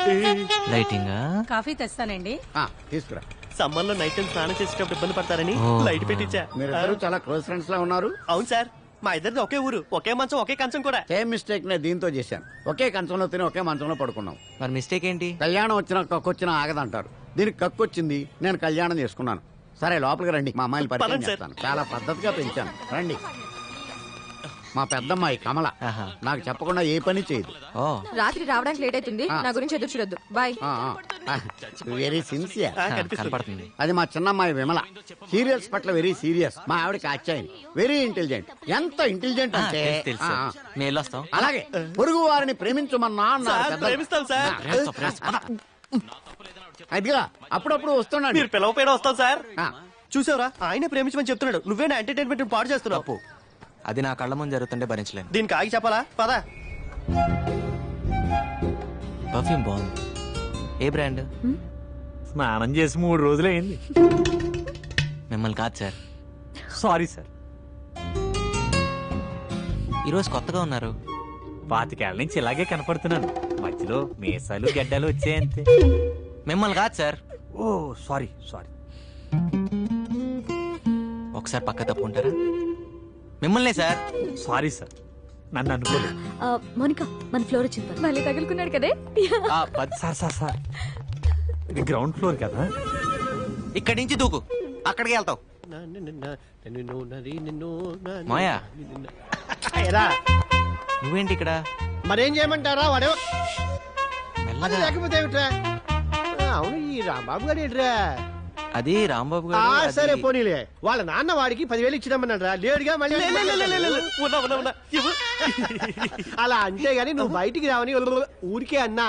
Speaker 1: లైటింగ్?
Speaker 17: కాఫీ తెస్తానండి.
Speaker 12: తీసుకురా.
Speaker 20: సమ్మర్ లో నైట్ టైం స్నానం చేసేటప్పుడు ఇబ్బంది పడతారని లైట్ పెట్టించా.
Speaker 12: మీరు చాలా క్లోజ్ ఫ్రెండ్స్ లా ఉన్నారు.
Speaker 20: అవును సార్. మా ఇద్దరిది ఒకే ఊరు, ఒకే మంచం, ఒకే కంచం కూడా.
Speaker 12: సేమ్ మిస్టేక్ నేను దీంతో చేశాను. ఒకే కంచంలో తిని ఒకే మంచంలో పడుకున్నాం.
Speaker 1: మరి మిస్టేక్ ఏంటి?
Speaker 12: కళ్యాణం వచ్చినా కక్కొచ్చినా ఆగదంటారు. దీనికి కక్కొచ్చింది, నేను కళ్యాణం చేసుకున్నాను. సరే లోపలికి రండి, మా అమ్మాయిని పరిచయం చేస్తాను. చాలా పద్ధతిగా పెంచాను, రండి. మా పెద్దమ్మాయి కమల, నాకు చెప్పకుండా ఏ పని చేయదు.
Speaker 10: రాత్రి రావడానికి లేట్ అవుతుంది, నా గురించి ఎదురు చూడొద్దు. బాయ్.
Speaker 12: Very sincere.
Speaker 1: కనపడుతుంది.
Speaker 12: అది మా చిన్నమ్మాయి విమల, సీరియల్స్ పట్ల వెరీ సీరియస్. మా ఆవిడకి అచ్చాయి, వెరీ ఇంటెలిజెంట్. ఎంత ఇంటెలిజెంట్ అంటే అలాగే పొరుగు వారిని ప్రేమించమన్నా అదిగా అప్పుడప్పుడు వస్తున్నాడు.
Speaker 20: మీరు పిలవపోయినా వస్తాం సార్. చూసావరా, ఆయనే ప్రేమించమని చెప్తున్నాడు, నువ్వేనా ఎంటర్టైన్మెంట్ పాడు చేస్తున్నావు.
Speaker 1: అది నా కళ్ళ ముందు జరుగుతుంటే భరించలేను.
Speaker 20: దీనికి ఆగి చెప్పాలా? పదా.
Speaker 1: పర్ఫ్యూమ్ బాగుంది. ఏ బ్రాండ్?
Speaker 5: స్నానం చేసి 3 రోజులైంది.
Speaker 1: మిమ్మల్ని కాదు సార్.
Speaker 5: Sorry sir.
Speaker 1: ఈరోజు కొత్తగా ఉన్నారు.
Speaker 5: 25 ఏళ్ల నుంచి ఇలాగే కనపడుతున్నాను. మధ్యలో మీసాలు గడ్డలు వచ్చాయంతే.
Speaker 1: మిమ్మల్ని కాదు సార్.
Speaker 5: ఓ సారీ సారీ.
Speaker 1: ఒకసారి పక్క తప్పుకుంటారా? మిమ్మల్నే సార్.
Speaker 5: సారీ సార్, నన్ను అనుకోలేదు.
Speaker 3: మోనికా, మన ఫ్లోర్ వచ్చింది.
Speaker 10: మళ్ళీ తగులుకున్నాడు కదే.
Speaker 5: సార్ ఇది గ్రౌండ్ ఫ్లోర్ కదా.
Speaker 1: ఇక్కడి నుంచి దూకు, అక్కడికి వెళ్తావు. మాయా, నువ్వేంటి ఇక్కడ?
Speaker 4: మరేం చేయమంటారా? వాడు లేకపోతే ఏమిట్రా? అవును, ఈ రాంబాబు గారు ఏంట్రా?
Speaker 1: అది రాంబాబు గారు.
Speaker 4: సరే పోనీలే, వాళ్ళ నాన్న వాడికి 10,000 ఇచ్చినామన్నాడు. లేడుగా మళ్ళీ అలా అంతేగాని నువ్వు బయటికి రావని ఊరికే అన్నా.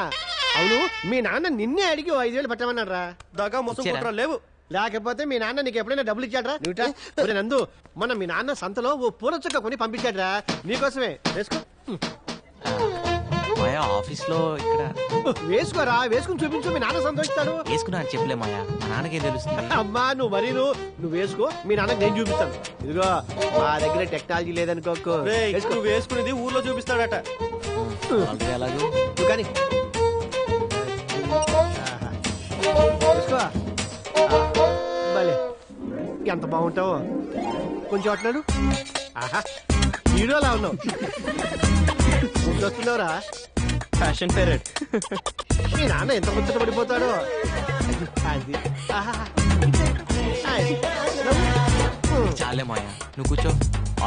Speaker 4: అవును, మీ నాన్న నిన్నే అడిగి 5,000 పెట్టమన్నాడు రా.
Speaker 20: దగా మోసం లేవు.
Speaker 4: లేకపోతే మీ నాన్న నీకు ఎప్పుడైనా డబ్బులు ఇచ్చాడ్రా? నువ్వుటా నందు, మొన్న మీ నాన్న సంతలో ఓ పూల చుక్క కొని పంపించాడ్రా నీకోసమే. వేసుకో.
Speaker 1: మాయా, ఆఫీస్ లో ఇక్కడ
Speaker 4: వేసుకోరా, వేసుకుని చూపించు, మీ నాన్న సంతోషిస్తాడు.
Speaker 1: వేసుకున్నా అని చెప్పలే మాయా, మా నాన్నకేం తెలుస్తుంది?
Speaker 4: అమ్మా నువ్వు మరీ నువ్వు వేసుకో, మీ నాన్నకి నేను చూపిస్తాను. ఇదిగో మా దగ్గర టెక్నాలజీ లేదనుకోకు.
Speaker 20: నువ్వు వేసుకునేది ఊర్లో చూపిస్తాడట.
Speaker 1: ఎలాగో
Speaker 4: నువ్వు కానీ వేసుకో. భలే, ఎంత బాగుంటావో. కొంచెం అట్నాడు. ఆహా, హీరోలా ఉన్నావు. వస్తున్నావురా,
Speaker 1: ఫ్యాషన్ పేరెంట్.
Speaker 4: మీ నాన్న ఎంత ముచ్చట పడిపోతాడో. అది
Speaker 1: చాలే మాయా, నువ్వు కూర్చో.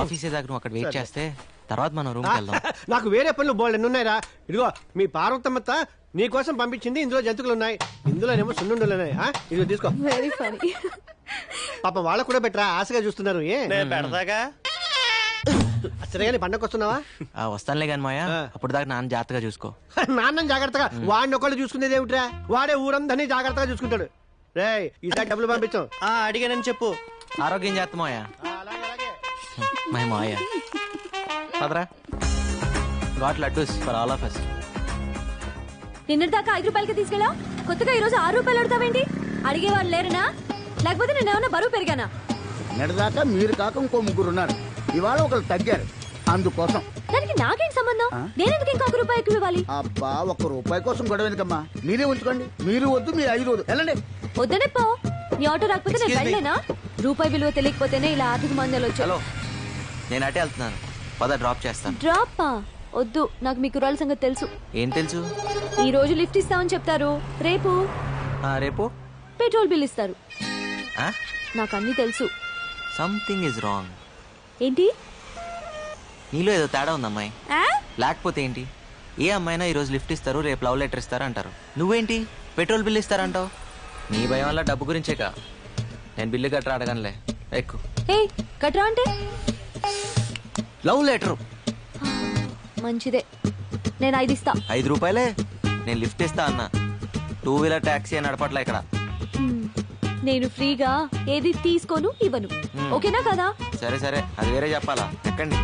Speaker 1: ఆఫీస్ దాకా నువ్వు అక్కడ వెయిట్ చేస్తే తర్వాత మనం రూమ్కి వెళ్దాం.
Speaker 4: నాకు వేరే పనులు బోల్డ్ ఎన్ని ఉన్నాయిరా. ఇదిగో మీ పార్వతమ్మత్త నీ కోసం పంపించింది. ఇందులో జంతువులు ఉన్నాయి, ఇందులోనేమో సున్నుండలు ఉన్నాయి. ఇదిగో తీసుకో.
Speaker 10: Very funny.
Speaker 4: పాప వాళ్ళకు కూడా పెట్టరా, ఆశగా చూస్తున్నారు.
Speaker 20: పెడతాగా.
Speaker 4: సరే కానీ పండగ వస్తున్నావా?
Speaker 1: వస్తానులే కానీ మాయా, అప్పుడు దాకా నాన్న జాగ్రత్తగా చూసుకో.
Speaker 4: నాన్న జాగ్రత్తగా? వాడిని ఒకళ్ళు చూసుకునేది ఏమిట్రా? వాడే ఊరందరినీ జాగ్రత్తగా చూసుకుంటాడు. రే, ఈసారి డబ్బులు పంపించాం.
Speaker 20: అడిగానని చెప్పు.
Speaker 1: ఆరోగ్యం చేస్తా మాయా. మై మాయా, పదరా. Got laddoos for all of us.
Speaker 3: నిన్నటిదాకా 5 రూపాయలకి తీసుకెళ్ళా, కొత్తగా ఈరోజు 6 రూపాయలు అడుగుతావేంటి? అడిగేవాళ్ళు లేరనా? లేకపోతే నేనేమన్నా బరువు పెరిగానా?
Speaker 12: నిన్నటిదాకా మీరు కాక ఇంకో 3 ఉన్నారు, ఇవాళ ఒకరు తగ్గారు, అందుకోసం.
Speaker 3: దానికి నాకేంటి సంబంధం? నేనెందుకు ఇంకా 1 రూపాయి ఎక్కువ ఇవ్వాలి?
Speaker 12: అబ్బా, 1 రూపాయి కోసం గొడవ ఎందుకమ్మా? మీరే ఉంచుకోండి. మీరు వద్దు, మీరు 5 వద్దు. వెళ్ళండి.
Speaker 3: వద్దనే పో. నీ ఆటో రాకపోతే నేను వెళ్ళలేనా? రూపాయి విలువ తెలియకపోతేనే ఇలా ఆర్థిక మందాలు వచ్చాయి.
Speaker 1: నేను అటే వెళ్తున్నాను, పద డ్రాప్ చేస్తాను.
Speaker 3: డ్రాపా? వద్దు, నాకు మీ కుర్రాళ్ళ సంగతి తెలుసు.
Speaker 1: ఏం తెలుసు?
Speaker 3: ఈ రోజు లిఫ్ట్ ఇస్తామని చెప్తారు, రేపు పెట్రోల్ బిల్ ఇస్తారు. నాకు అన్ని తెలుసు.
Speaker 1: Something is wrong.
Speaker 3: ఏంటి?
Speaker 1: నీలో ఏదో తేడా ఉంది అమ్మాయి. లేకపోతే ఏంటి? ఏ అమ్మాయినా ఈ రోజు లిఫ్ట్ ఇస్తారు, రేపు లవ్ లెటర్ ఇస్తారు అంటారు. నువ్వేంటి పెట్రోల్ బిల్ ఇస్తారంటావు? నీ భయం వల్ల డబ్బు గురించేకా. నేను బిల్లు కట్టరా అడగనులే, ఎక్కు.
Speaker 3: కట్రా అంటే
Speaker 1: లవ్ లెటర్.
Speaker 3: మంచిదే, నేను 5 ఇస్తా.
Speaker 1: 5 రూపాయలే? నేను లిఫ్ట్ ఇస్తా అన్నా. 2 వీలర్ టాక్సీ నడపట్లే ఇక్కడ.
Speaker 3: నేను ఫ్రీగా ఏది తీసుకోను, ఇవ్వను. ఓకేనా కదా?
Speaker 1: సరే సరే, అది వేరే చెప్పాలా. ఎక్కండి.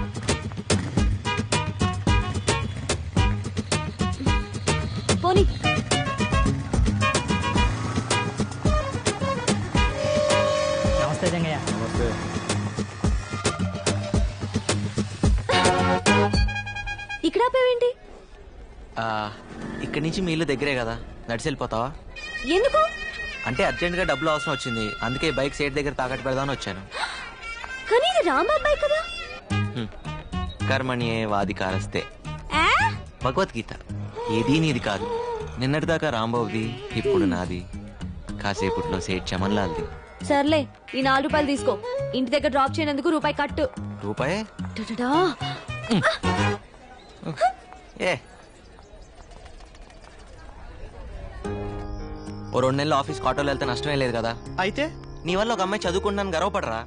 Speaker 3: పోనీ.
Speaker 2: నమస్తే జంగయ్య.
Speaker 11: నమస్తే.
Speaker 3: ఇక్కడ ఆపేవేంటి?
Speaker 1: ఇక్కడి నుంచి మీ ఇల్లు దగ్గరే కదా, నడిచి వెళ్ళిపోతావా?
Speaker 3: ఎందుకు?
Speaker 1: అంటే అర్జెంట్ గా డబ్బులు అవసరం వచ్చింది, అందుకే బైక్ సైడ్ దగ్గర తాకట్టు పెడదామని వచ్చాను.
Speaker 3: కానీ ఇది రాంబాబు బైక్ కదా.
Speaker 1: కర్మణ్యే వాదికారస్తే భగవద్గీత. ఏదీ నీది కాదు. నిన్నటిదాకా రాంబాబుది, ఇప్పుడు నాది, కాసేపట్లో సేట్ చమన్లాల్ది.
Speaker 3: సర్లే, ఈ 4 రూపాయలు తీసుకో. ఇంటి దగ్గర డ్రాప్ చేయనందుకు రూపాయి కట్టు.
Speaker 1: రూపాయే?
Speaker 3: టటటా.
Speaker 1: ఏ ఓ 2 నెలలు ఆఫీస్ ఆటోలో వెళ్తే నష్టమే లేదు కదా.
Speaker 20: అయితే
Speaker 1: నీ వల్ల ఒక అమ్మాయి చదువుకుంటాను గర్వపడరా?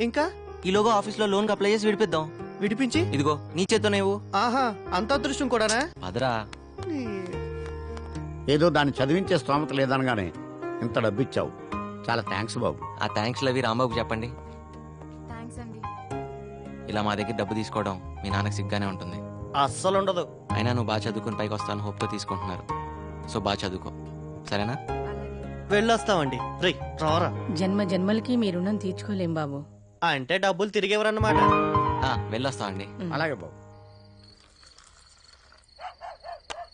Speaker 20: ఇంకా
Speaker 1: ఈలోగా ఆఫీస్ లో లోన్ అప్లై చేసి విడిపిద్దాం.
Speaker 20: విడిపించి
Speaker 1: ఇదిగో నీ చేత్తో నువ్వు.
Speaker 20: ఆహా, అంత అదృష్టం కూడానా?
Speaker 1: పదరా.
Speaker 12: ఏదో దాన్ని చదివించే స్తోమత లేదనగానే ఇంత డబ్బిచ్చావు, చాలా థ్యాంక్స్ బాబు.
Speaker 1: ఆ థ్యాంక్స్ అవి రాంబాబుకి చెప్పండి. ఇలా మా దగ్గర డబ్బు తీసుకోవడం మీ నాన్నకి సిగ్గానే ఉంటుంది.
Speaker 20: అస్సలు ఉండదు.
Speaker 1: అయినా నువ్వు బాగా చదువుకుని పైకి వస్తాను హోప్తో తీసుకుంటున్నారు. సో బాగా చదువుకో, సరేనా?
Speaker 20: వెళ్ళొస్తామండి. రేయ్ రారా.
Speaker 17: జన్మ జన్మలకి మీ రుణం తీర్చుకోలేం బాబు.
Speaker 20: అంటే డబ్బులు తిరిగేవరన్నమాట.
Speaker 1: వెళ్ళొస్తామండి.
Speaker 12: అలాగే బాబు.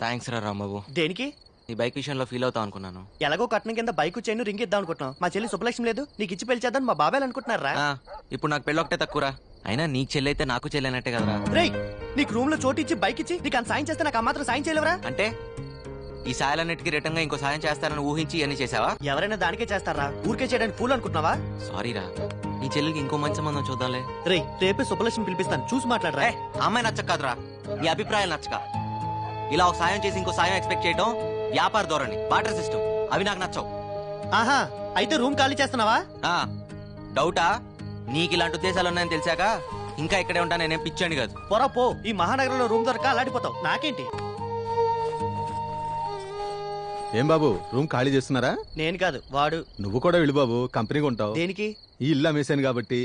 Speaker 1: థ్యాంక్స్ రా రాంబాబు.
Speaker 20: దేనికి?
Speaker 1: నీ బైక్ విషయంలో ఫీల్ అవుతావు అనుకున్నాను.
Speaker 20: ఎలాగో కట్నం కింద బైక్ చైన్ రింగ్ ఇద్దాం అనుకుంటున్నాం. మా చెల్లి శుభలక్ష్మి లేదు, నీకు ఇచ్చి పెళ్లి చేద్దాం మా బాబాయ్ అనుకుంటున్నారా?
Speaker 1: ఇప్పుడు నాకు పెళ్ళి ఒకటే తక్కువరా. అయినా నీకు చెల్లి అయితే నాకు చెల్లెనట్టే కదరా.
Speaker 20: రేయ్, నీకు రూమ్ లో చోటు ఇచ్చి బైక్ ఇచ్చి నీకు అంత సాయం చేస్తే నాకు మాత్రం సాయం చేయలేవరా?
Speaker 1: అంటే ఈ సాయాలన్నిటికీ రిటర్న్ గా ఇంకో సాయం చేస్తారని ఊహించి ఇవన్నీ చేసావా?
Speaker 20: ఎవరైనా దానికే చేస్తారా? ఊరికే చేయడానికి పూలు అనుకుంటున్నావా?
Speaker 1: సారీరా, నీ చెల్లికి ఇంకో మంచి సంబంధం చూద్దాంలే.
Speaker 20: రేయ్, రేపే శుభలక్ష్మి పిలిపిస్తాను, చూసి మాట్లాడరా.
Speaker 1: అమ్మాయి నచ్చక కాదురా, నీ అభిప్రాయాలు నచ్చక. ఇలా ఒక సాయం చేసి ఇంకో సాయం ఎక్స్పెక్ట్ చేయడం వ్యాపార ధోరణి, బాటర్ సిస్టమ్, అవి నాకు నచ్చవు.
Speaker 20: ఆహా, అయితే రూమ్ ఖాళీ చేస్తున్నావా?
Speaker 1: డౌటా? నీకు ఇలాంటి ఉద్దేశాలు ఉన్నాయని తెలిసాక ఇంకా ఇక్కడే ఉంటా. నేనేం పిచ్చాను కాదు.
Speaker 20: పొరా పో, ఈ మహానగరంలో రూమ్ దొరక అలాడిపోతావు. నాకేంటి?
Speaker 11: ఏం బాబు, రూమ్ ఖాళీ చేస్తున్నారా?
Speaker 20: నేను కాదు, వాడు.
Speaker 11: నువ్వు కూడా వెళ్ళు బాబు, కంపెనీకి ఉంటావు.
Speaker 20: దేనికి?
Speaker 11: ఈ ఇల్లు అమ్మేశాను కాబట్టి.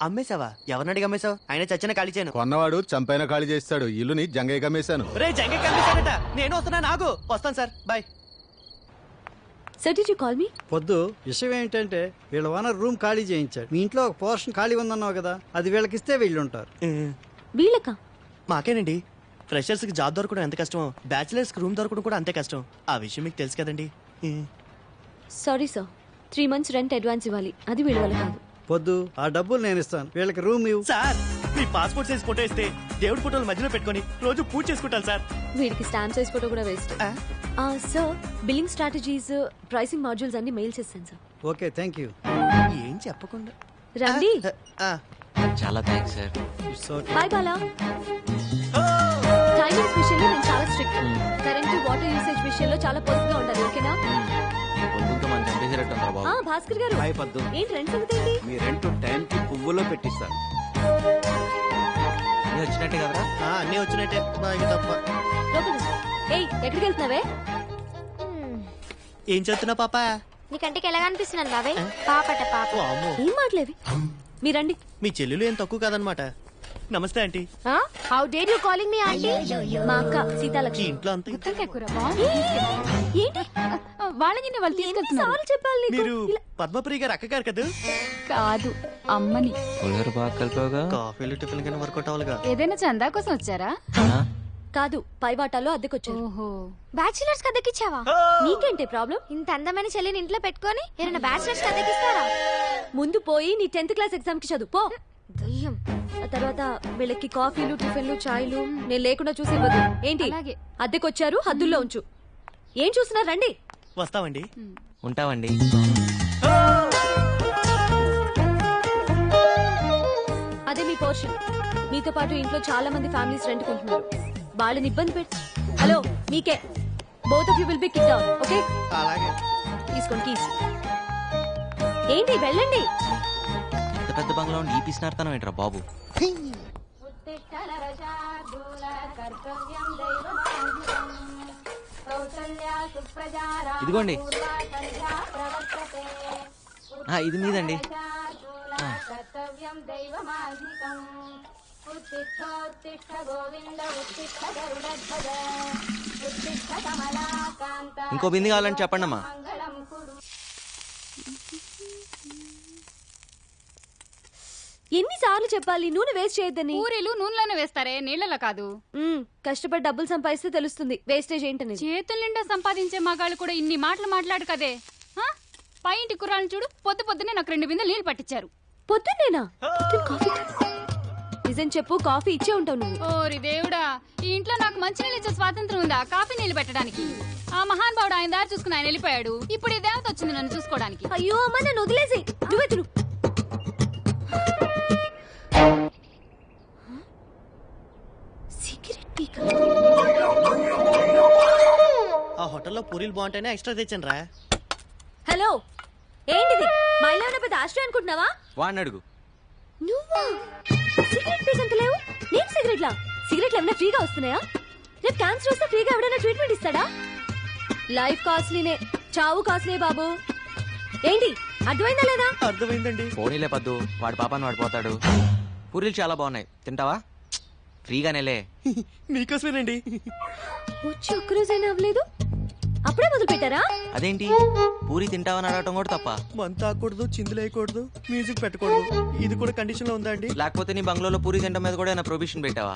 Speaker 20: అమ్మేశావా? ఎవరిని అడిగి అమ్మేశావు? ఆయన చచ్చిన ఖాళీ చేయను.
Speaker 11: కొన్నవాడు చంపైనా ఖాళీ చేస్తాడు. ఇల్లుని జంగయ్యకి అమ్మేశాను.
Speaker 20: రే జంగయ్యకి అమ్మేశాడట. నేను వస్తున్నా, నాగు వస్తాను sir, bye.
Speaker 3: Sir, did you call me?
Speaker 4: పొద్దు విషయం ఏంటంటే వీళ్ళ ఓనర్ రూమ్ ఖాళీ చేయించాడు. మీ ఇంట్లో ఒక పోర్షన్ ఖాళీ ఉందన్నావు కదా, అది వీళ్ళకిస్తే వీళ్ళుంటారు.
Speaker 3: వీళ్ళకా?
Speaker 20: మాకేనండి. ఫ్రెషర్స్ కి జాబ్ దొరకడం ఎంత కష్టమో, బ్యాచిలర్స్ కి రూమ్ దొరకడం కూడా అంతే కష్టం. ఆ విషయం మీకు తెలుసు కదండి.
Speaker 3: Sorry sir, 3 months rent advance ఇవ్వాలి. అది వీళ్ళ వల్ల కాదు.
Speaker 4: పొద్దు ఆ డబ్బులు నేను ఇస్తాను, వీళ్ళకి రూమ్ ఇవ్వు.
Speaker 20: సార్, మీ పాస్పోర్ట్ సైజ్ ఫోటో ఇస్తే దేవుడి ఫోటోలు మధ్యలో పెట్టుకొని రోజు పూజ చేసుకుంటాను సార్.
Speaker 3: వీడికి స్టాంప్ సైజ్ ఫోటో కూడా waste. Sir, billing strategies, pricing modules అన్ని మెయిల్ చేస్తాను సార్.
Speaker 4: Okay, thank you.
Speaker 20: ఏం చెప్పకుండా
Speaker 3: రండి.
Speaker 1: చాలా thanks sir.
Speaker 3: Bye Bala. Timings విషయంలో నేను చాలా స్ట్రిక్ట్. కరెంట్ వాటర్ యూసేజ్ విషయంలో చాలా పొదుపుగా ఉండాలి. ఓకేనా?
Speaker 1: మనం చంపేసేటట్టు
Speaker 3: భాస్కర్ గారు, ఏంటి రెంట్ సంగతి ఏంటి?
Speaker 12: మీ రెంట్ టైం కి పువ్వులో పెట్టిస్తాను.
Speaker 1: వచ్చినట్టే కదరా?
Speaker 20: అన్నీ వచ్చినట్టే, బాగా తప్ప.
Speaker 3: ఏయ్, ఎక్కడికి వెళ్తున్నావే?
Speaker 20: ఏం చెప్తున్నా పాప?
Speaker 16: నీ కంటికి ఎలా కనిపిస్తున్నాను బాబాయ్? పాపట పాప.
Speaker 3: ఏం మాట్లేవి? మీరండి.
Speaker 20: మీ చెల్లెలు ఏం తక్కువ కాదనమాట. నమస్తే aunty.
Speaker 16: How dare you calling me aunty?
Speaker 3: మా అక్క సీతాలక్ష్మి.
Speaker 20: ఇంట్లో అంతా
Speaker 3: ఏంటి
Speaker 15: వాళ్ళని వాళ్ళు తీసుకెళ్తున్నారు.
Speaker 3: చెప్పాలి
Speaker 20: మీరు పద్మప్రియ గారు అక్క గారు కదా?
Speaker 15: కాదు, అమ్మని.
Speaker 1: బాగా కలిపావుగా.
Speaker 20: కాఫీలు టిఫిన్ కింద వర్కౌట్ అవ్వాలిగా.
Speaker 15: ఏదైనా చందా కోసం వచ్చారా?
Speaker 3: కాదు, పైవాటాలో అద్దెకొచ్చారు.
Speaker 16: బ్యాచిలర్స్ అద్దెకిచ్చావా?
Speaker 3: నీకేంటి ప్రాబ్లం?
Speaker 16: ఇంత అందమైన చెల్లిని ఇంట్లో పెట్టుకొని ఏమైనా బ్యాచిలర్స్ అద్దెకిస్తారా?
Speaker 3: ముందు పోయి నీ 10th క్లాస్ ఎగ్జామ్ కి చదువు పో. దయ్యం. ఆ తర్వాత వీళ్ళకి కాఫీలు, టిఫిన్లు, చాయ్లు నేను లేకుండా చూసి ఇవ్వదు. ఏంటి అద్దెకొచ్చారు, హద్దుల్లో ఉంచు. ఏం చూసినా రండి.
Speaker 20: వస్తామండి.
Speaker 1: ఉంటామండి.
Speaker 3: అదే మీ పోర్షన్. మీతో పాటు ఇంట్లో చాలా మంది ఫ్యామిలీస్ రెంట్ కొంటున్నారు. వాళ్ళని ఇబ్బంది పెట్టి. హలో, మీకే. Both of you will be kicked out. Okay?
Speaker 20: అలాగే.
Speaker 3: తీసుకోండి కీస్. ఏంటి, వెళ్ళండి.
Speaker 1: ఇంత పెద్ద బంగ్లా ఉండి ఈ పిసినార్తనం ఏంట్రా బాబు? ఇదిగోండి, ఇది మీదండి. ఇంకో బింది కావాలని చెప్పండి అమ్మా.
Speaker 3: ఎన్నిసార్లు చెప్పాలి నూనె వేస్ట్ చేయొద్దని?
Speaker 15: పూరీలు నూనెలోనే వేస్తారే, నీళ్ళలో కాదు.
Speaker 3: కష్టపడి డబ్బులు సంపాదిస్తే తెలుస్తుంది వేస్టేజ్ ఏంటని.
Speaker 15: చేతుల నిండా సంపాదించే మగాళ్ళు కూడా ఇన్ని మాటలు మాట్లాడు కదే. పై ఇంటి కుర్రాలను చూడు, పొద్దున్నే నాకు 2 బిందెలు నీళ్లు పట్టించారు.
Speaker 3: పొద్దున్నేనా? నిజం చెప్పు, కాఫీ ఇచ్చే ఉంటావు నువ్వు.
Speaker 15: ఓరి దేవుడా, ఈ ఇంట్లో నాకు మంచి నీళ్ళు ఇచ్చే స్వాతంత్రం ఉందా కాఫీ నీళ్ళు పెట్టడానికి? ఆ మహానుభావుడు ఆయన దారి చూసుకుని ఆయన వెళ్ళిపోయాడు. ఇప్పుడు ఈ దేవత వచ్చింది నన్ను చూసుకోవడానికి.
Speaker 3: అయ్యో అమ్మ, నన్ను వదిలేసి నువ్వే తిను.
Speaker 20: ఆ హోటల్లో పూరీలు బాగుంటేనే ఎక్స్ట్రా తెచ్చాను రా.
Speaker 3: హలో, ఏంటిది? మా ఇల్లు ఏమైనా పెద్ద ఆశ్రయం అనుకుంటున్నావా?
Speaker 1: వాడిని అడుగు.
Speaker 3: నువ్వా? సిగరెట్ పీకంత లేవు. నేను సిగరెట్లా? సిగరెట్లు ఏమైనా ఫ్రీగా వస్తున్నాయా? రేపు క్యాన్సర్ వస్తే ఫ్రీగా ఎవడైనా ట్రీట్మెంట్ ఇస్తాడా? లైఫ్ కాస్ట్లీనే, చావు కాస్ట్లీ బాబు. ఏంటి అర్థమైందా లేదా?
Speaker 20: అర్థమైందండి.
Speaker 1: పోనీలే పద్దు, వాడి పాపాన్ని వాడు పోతాడు. పూరీలు చాలా బాగున్నాయి, తింటావా? ఫ్రీగానేలే.
Speaker 20: మీకోసమేనండి.
Speaker 3: వచ్చి ఒక్కరోజైనా అవ్వలేదు, అప్పుడే మొదలు పెట్టారా?
Speaker 1: అదేంటి పూరి తింటావని అడగటం కూడా తప్ప?
Speaker 20: మంత ఆకూడదు, చిందులేయకూడదు, మ్యూజిక్ పెట్టకూడదు, ఇది కూడా కండిషన్ లో ఉందా అండి?
Speaker 1: లేకపోతే నీ బంగ్లాలో పూరి తింటం మీద కూడా ప్రొబిషన్ పెట్టావా?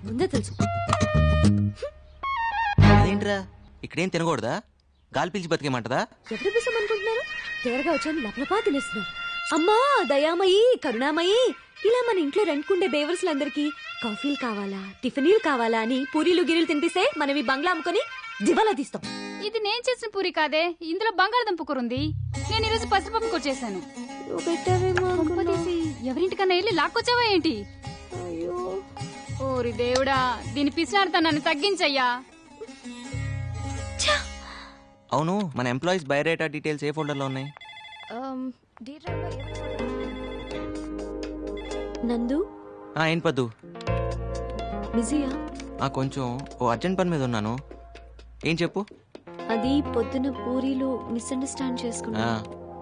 Speaker 3: ముందే తెలుసు.
Speaker 1: అదేంట్రా, ఇక్కడేం తినకూడదా? గాలి పీల్చి బతికేమంటదా?
Speaker 3: ఎప్పుడు బిసం అనుకుంటున్నారు? తేరగా వచ్చాను, లపలపా తినేస్తున్నాను. అమ్మా దయామయి, కరుణామయి, ఇలా మన ఇంట్లో రెంట్కుండే బేవర్స్లందరికీ కాఫీలు కావాలా, టిఫినీలు కావాలా అని పూరీలు గిరీలు తినిపిస్తే మనం ఈ బంగ్లా అమ్ముకొని దివాలా తీస్తాం.
Speaker 15: ఇది నేను చేసిన పూరి కాదే, ఇందులో బంగాళదుంప కూర ఉంది. నేను ఈరోజు పసిపప్పు కూర చేశాను. ఎవరింటికన్నా వెళ్ళి లాక్కొచ్చావా ఏంటి? ఓరి దేవుడా, దీని పిసినారుతనాన్ని తగ్గించయ్యా.
Speaker 1: అవును, మన ఎంప్లాయీస్ బయోడేటా డీటెయిల్స్ ఏ ఫోల్డర్ లో ఉన్నాయి?
Speaker 3: నందు,
Speaker 1: ఏం పద్దు?
Speaker 3: బిజీయా?
Speaker 1: కొంచెం ఓ అర్జెంట్ పని మీద ఉన్నాను. ఏం చెప్పు.
Speaker 3: అది పొద్దున పూరీలు మిస్అండర్స్టాండ్ చేసుకున్నా.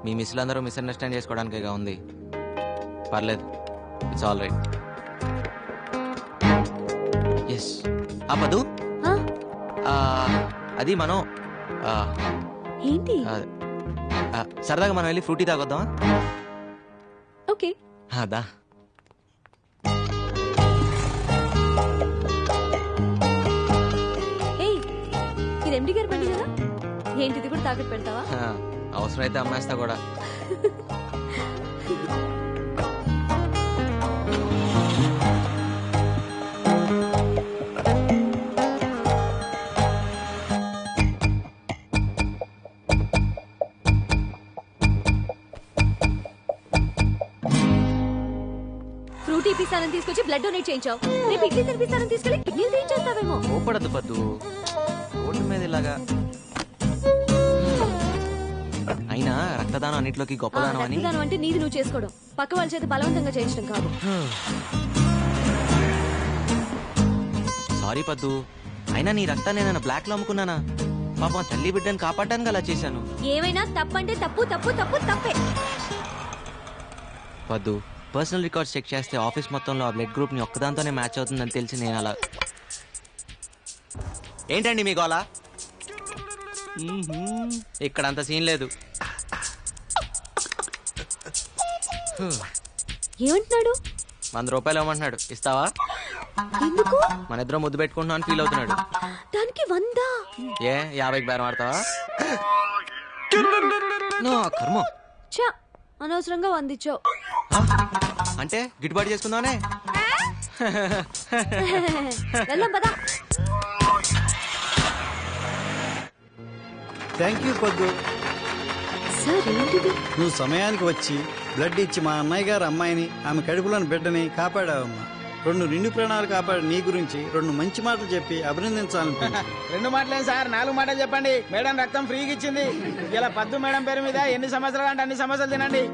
Speaker 1: మీ మిస్లు అందరూ మిస్అండర్స్టాండ్ చేసుకోవడానికేగా ఉంది. పర్లేదు, ఇట్స్ ఆల్ రైట్. ఎస్ పద్దు, అది మనం
Speaker 3: ఏంటి
Speaker 1: సరదాగా మనం వెళ్ళి ఫ్రూటీ తాగొద్దామా?
Speaker 3: ఓకే
Speaker 1: అదా.
Speaker 3: ఇది ఎండి గారి బండి కదా, ఏంటిది కూడా తాకట్టు పెడతావా?
Speaker 1: అవసరమైతే అమ్మేస్తా కూడా.
Speaker 3: ఫ్రూటీ పిస్తానని తీసుకొచ్చి బ్లడ్ డొనేట్ చేయించావు. రేపు ఇడ్లీ తినిపిస్తానని తీసుకెళ్ళి కిడ్నీలు తీయించేస్తావేమో.
Speaker 1: ఓపడద్దు పద్దు, ఓటు మీద ఇలాగా. అయినా రక్తదానం అన్నిట్లోకి గొప్పదానం అని.
Speaker 3: రక్తదానం అంటే నీది నువ్వు చేసుకోవడం, పక్క వాళ్ళ చేత బలవంతంగా చేయించడం కాదు.
Speaker 1: సారీ పద్దు, అయినా నీ రక్తాన్ని నేను బ్లాక్ లో అమ్ముకున్నానా? పాపం తల్లి బిడ్డను కాపాడడానికి అలా చేశాను.
Speaker 3: ఏమైనా తప్పంటే తప్పు తప్పు తప్పు తప్పే.
Speaker 1: పద్దు, పర్సనల్ రికార్డ్స్ చెక్ చేస్తే ఆఫీస్ మొత్తంలో ఆ బ్లడ్ గ్రూప్ ని ఒక్కదాంతోనే మ్యాచ్ అవుతుందని తెలిసి నేను అలా. ఏంటండి మీ గోలా? ఇక్కడ అంత సీన్ లేదు.
Speaker 3: ఏమంటున్నాడు?
Speaker 1: 100 రూపాయలు ఇవ్వమంటున్నాడు, ఇస్తావా?
Speaker 3: ఎందుకు?
Speaker 1: మన ఇద్దరం ముద్దు పెట్టుకుంటున్నాం అని ఫీల్ అవుతున్నాడు.
Speaker 3: దానికి 100?
Speaker 1: 50కి బేరం ఆడతావా? కర్మ.
Speaker 3: చా, అనవసరంగా 100 ఇచ్చావు.
Speaker 1: అంటే గిట్టుబాటు చేసుకుందామనే.
Speaker 3: వెళ్దాం పదా.
Speaker 21: థ్యాంక్ యూ పొద్దు.
Speaker 3: సార్ ఏంటిది?
Speaker 21: నువ్వు సమయానికి వచ్చి బ్లడ్ ఇచ్చి మా అన్నయ్య గారు అమ్మాయిని, ఆమె కడుపులోని బిడ్డని కాపాడావమ్మా. 2 నిండు ప్రాణాలు కాపాడి నీ గురించి 2 మంచి మాటలు చెప్పి అభినందించాలనుకుంటున్నా.
Speaker 2: 2 మాటలేదు సార్, 4 మాటలు చెప్పండి. మేడం రక్తం ఫ్రీగా ఇచ్చింది. ఇలా పద్దు మేడం పేరు మీద ఎన్ని సమస్యలు అంటే అన్ని సమస్యలు తినండి.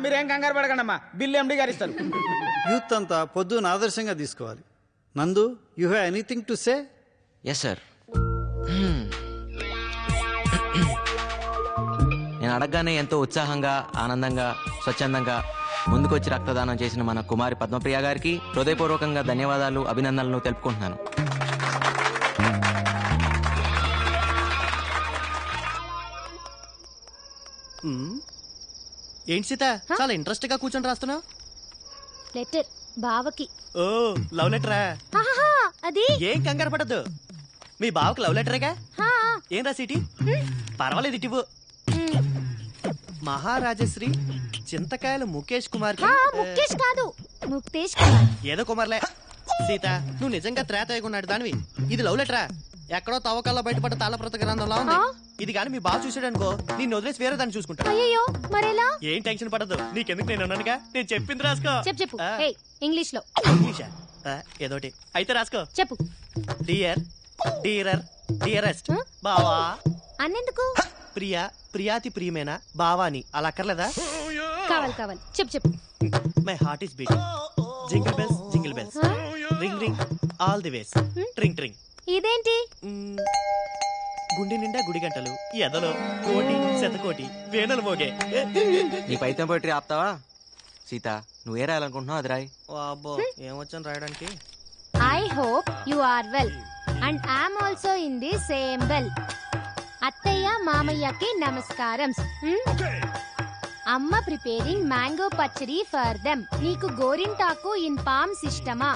Speaker 2: మీరేం కంగారు పడకండి అమ్మా, బిల్లు ఎండి గారు ఇస్తారు.
Speaker 21: యూత్ అంతా పొద్దున ఆదర్శంగా తీసుకోవాలి. Nandu, you have anything to say?
Speaker 1: Yes sir. నేను అడగగానే ఎంతో ఉత్సాహంగా, ఆనందంగా, స్వచ్ఛందంగా ముందుకొచ్చి రక్తదానం చేసిన మన కుమారి పద్మప్రియ గారికి హృదయపూర్వకంగా ధన్యవాదాలు, అభినందనలు తెలుపుకుంటున్నాను.
Speaker 20: ఏంటి సీత, చాలా ఇంట్రెస్ట్ గా కూర్చొని రాస్తున్నావు?
Speaker 16: లెటర్ బావకి.
Speaker 20: ఓ, లవ్ లెటరా?
Speaker 16: అది
Speaker 20: ఏం కంగారు పడద్దు, మీ బావకి లవ్ లెటరేగా. ఏం రాసిటి? పర్వాలేదు, ఇటివు. మహారాజశ్రీ చింతకాయల ముఖేష్ కుమార్.
Speaker 16: ముఖేష్ కాదు, ముక్తేష్ కుమార్.
Speaker 20: ఏదో కుమార్లే. సీత నువ్వు నిజంగా త్రేతయ్యకున్నాడు దానివి. ఇది లవ్ లెటరా? ఎక్కడో తవ్వకాల్లో బయటపడ్డ తాళప్రత గ్రంథంలా ఉంది. ఇది కానీ మీ బాగా చూసాడనుకో నిన్ను వదిలేసి వేరే దాన్ని చూసుకుంటా.
Speaker 16: అయ్యో మరెలా?
Speaker 20: ఏం టెన్షన్ పడదు, నీకెందుకు నేను అన్నానుగా. నేను చెప్పింది రాసుకో.
Speaker 16: చెప్పు ఇంగ్లీష్ లో.
Speaker 20: ఇంగ్లీషా? ఏదోటి అయితే రాసుకో.
Speaker 16: చెప్పు.
Speaker 20: డియర్, డియరర్, డియరెస్ట్, బావా.
Speaker 16: అన్నెందుకు?
Speaker 20: ప్రియా, ప్రియాతి ప్రియమైన బావాని అలా అక్కర్లేదా?
Speaker 16: కావాలి. చెప్పు.
Speaker 20: My heart is beating. Jingle bells, jingle bells, ring ring all the ways, ట్రింగ్ ట్రింగ్.
Speaker 16: ఇదేంటి?
Speaker 20: గుండె నిండా గుడి గంటలు, ఎదలో కోటి శతకోటి వేణులు మోగే.
Speaker 1: నీ పైతం పోయిటరీ ఆపుతావా? సీత నువ్వే రాయాలనుకుంటున్నావు అది రాయి.
Speaker 20: అబ్బో ఏమొచ్చాను రాయడానికి.
Speaker 16: I hope you are well and I'm also in the same well. అత్తయ్య మామయ్యకి నమస్కారం. అమ్మ preparing mango pachadi for them. నీకు గోరింటాకు ఇన్ పామ్ సిస్టమా?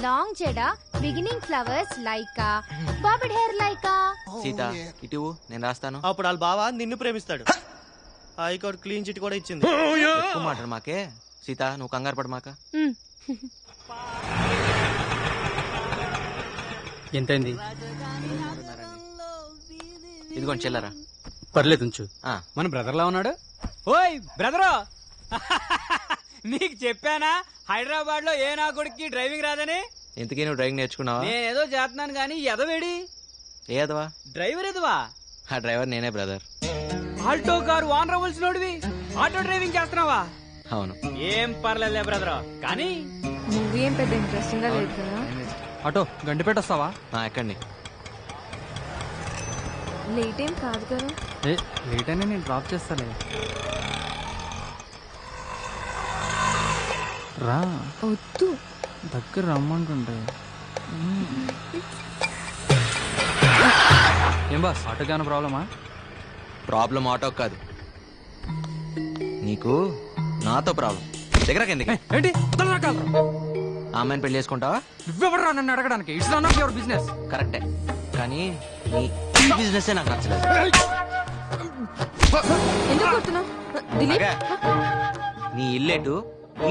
Speaker 16: లాంగ్ చెడ బిగినింగ్ ఫ్లవర్స్ లైకా, బాబిడ్ హెయిర్ లైకా.
Speaker 1: సీత ఇటు నేను రాస్తాను.
Speaker 20: అప్పుడు వాళ్ళ బావ నిన్ను ప్రేమిస్తాడు. హైకోర్టు క్లీన్ చిట్ కూడా ఇచ్చింది.
Speaker 1: ఎక్కువ మాట్లాడు మాకే. సీత నువ్వు కంగారు పడు మాక.
Speaker 21: ఎంతైంది?
Speaker 1: ఇదిగోండి చెల్లరా.
Speaker 21: పర్లేదు ఉంచు.
Speaker 8: మన బ్రదర్ లా ఉన్నాడు. ఓయ్ బ్రదరు, నీకు చెప్పానా హైదరాబాద్ లో ఏ నా కొడుక్కి డ్రైవింగ్ రాదని?
Speaker 1: ఇంతకీ నువ్వు డ్రైవింగ్ నేర్చుకున్నావా?
Speaker 8: నేనేదో చేస్తున్నాను గానీ ఎదవేడి.
Speaker 1: ఏ ఎదవా?
Speaker 8: డ్రైవర్ ఎదవా?
Speaker 1: ఆ డ్రైవర్ నేనే బ్రదర్.
Speaker 8: ఆల్టో కారు వాన్ రవల్స్ నోడివి ఆటో డ్రైవింగ్ చేస్తున్నావా?
Speaker 1: అవును.
Speaker 8: ఏం పర్లేదులే బ్రదర్. కానీ
Speaker 10: మూవీ ఏం పెద్ద ఇంట్రెస్టింగ్ గా లేదు కదా.
Speaker 8: ఆటో గండి పెట్టొస్తావా?
Speaker 1: ఎక్కండి.
Speaker 10: లేట్ ఏం కాదు కదా.
Speaker 8: లేట్ అయినా నేను డ్రాప్ చేస్తాలే. రా
Speaker 10: వద్దు,
Speaker 8: దగ్గర రమ్మంటుంటే. ఏం బాస్ ఆటోకి ఏమైనా ప్రాబ్లమా?
Speaker 1: ప్రాబ్లం ఆటో కాదు, నీకు నాతో ప్రాబ్లం. దగ్గర
Speaker 8: ఏంటి
Speaker 1: ఆ అమ్మాయిని పెళ్లి చేసుకుంటావా?
Speaker 8: నువ్వెవడరా నన్ను అడగడానికి? It's not your business.
Speaker 1: కరెక్టే, కానీ నీ బిజినెస్ నాకు నచ్చలేదు.
Speaker 10: ఎందుకు కొడుతున్నావు?
Speaker 1: నీ ఇల్లేటు,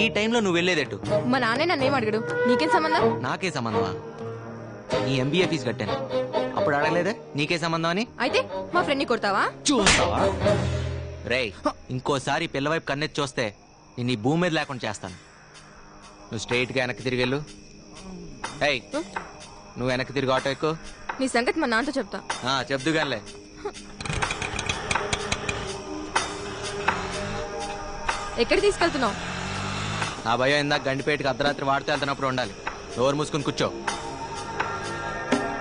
Speaker 1: ఈ టైంలో నువ్వు వెళ్ళేదేటు?
Speaker 10: మా నాన్నే నన్నేం అడగడు. నీకేం సంబంధం?
Speaker 1: నాకే సంబంధమా? నీ ఎంబీఏ ఫీజు కట్టాను, అప్పుడు అడగలేదే నీకే సంబంధం అని?
Speaker 10: అయితే మా ఫ్రెండ్ ని కొడతావా?
Speaker 1: చూస్తావా? రేయ్, ఇంకోసారి పిల్లవైపు కన్నెత్తి చూస్తే నేను ఈ భూమి మీద లేకుండా చేస్తాను. నువ్వు స్ట్రైట్ గా వెనక్కి తిరిగి వెళ్ళు. ఏయ్, నువ్వు వెనక్కి తిరిగి ఆటో ఎక్కు.
Speaker 10: నీ సంగతి మా నాన్నతో చెప్తా.
Speaker 1: చెప్దు గానిలే.
Speaker 10: ఎక్కడ తీసుకెళ్తున్నావు?
Speaker 1: ఆ భయం ఇందాక గండిపేటకి అర్ధరాత్రి వాడితే వెళ్తున్నప్పుడు ఉండాలి. డోర్ మూసుకుని కూర్చో.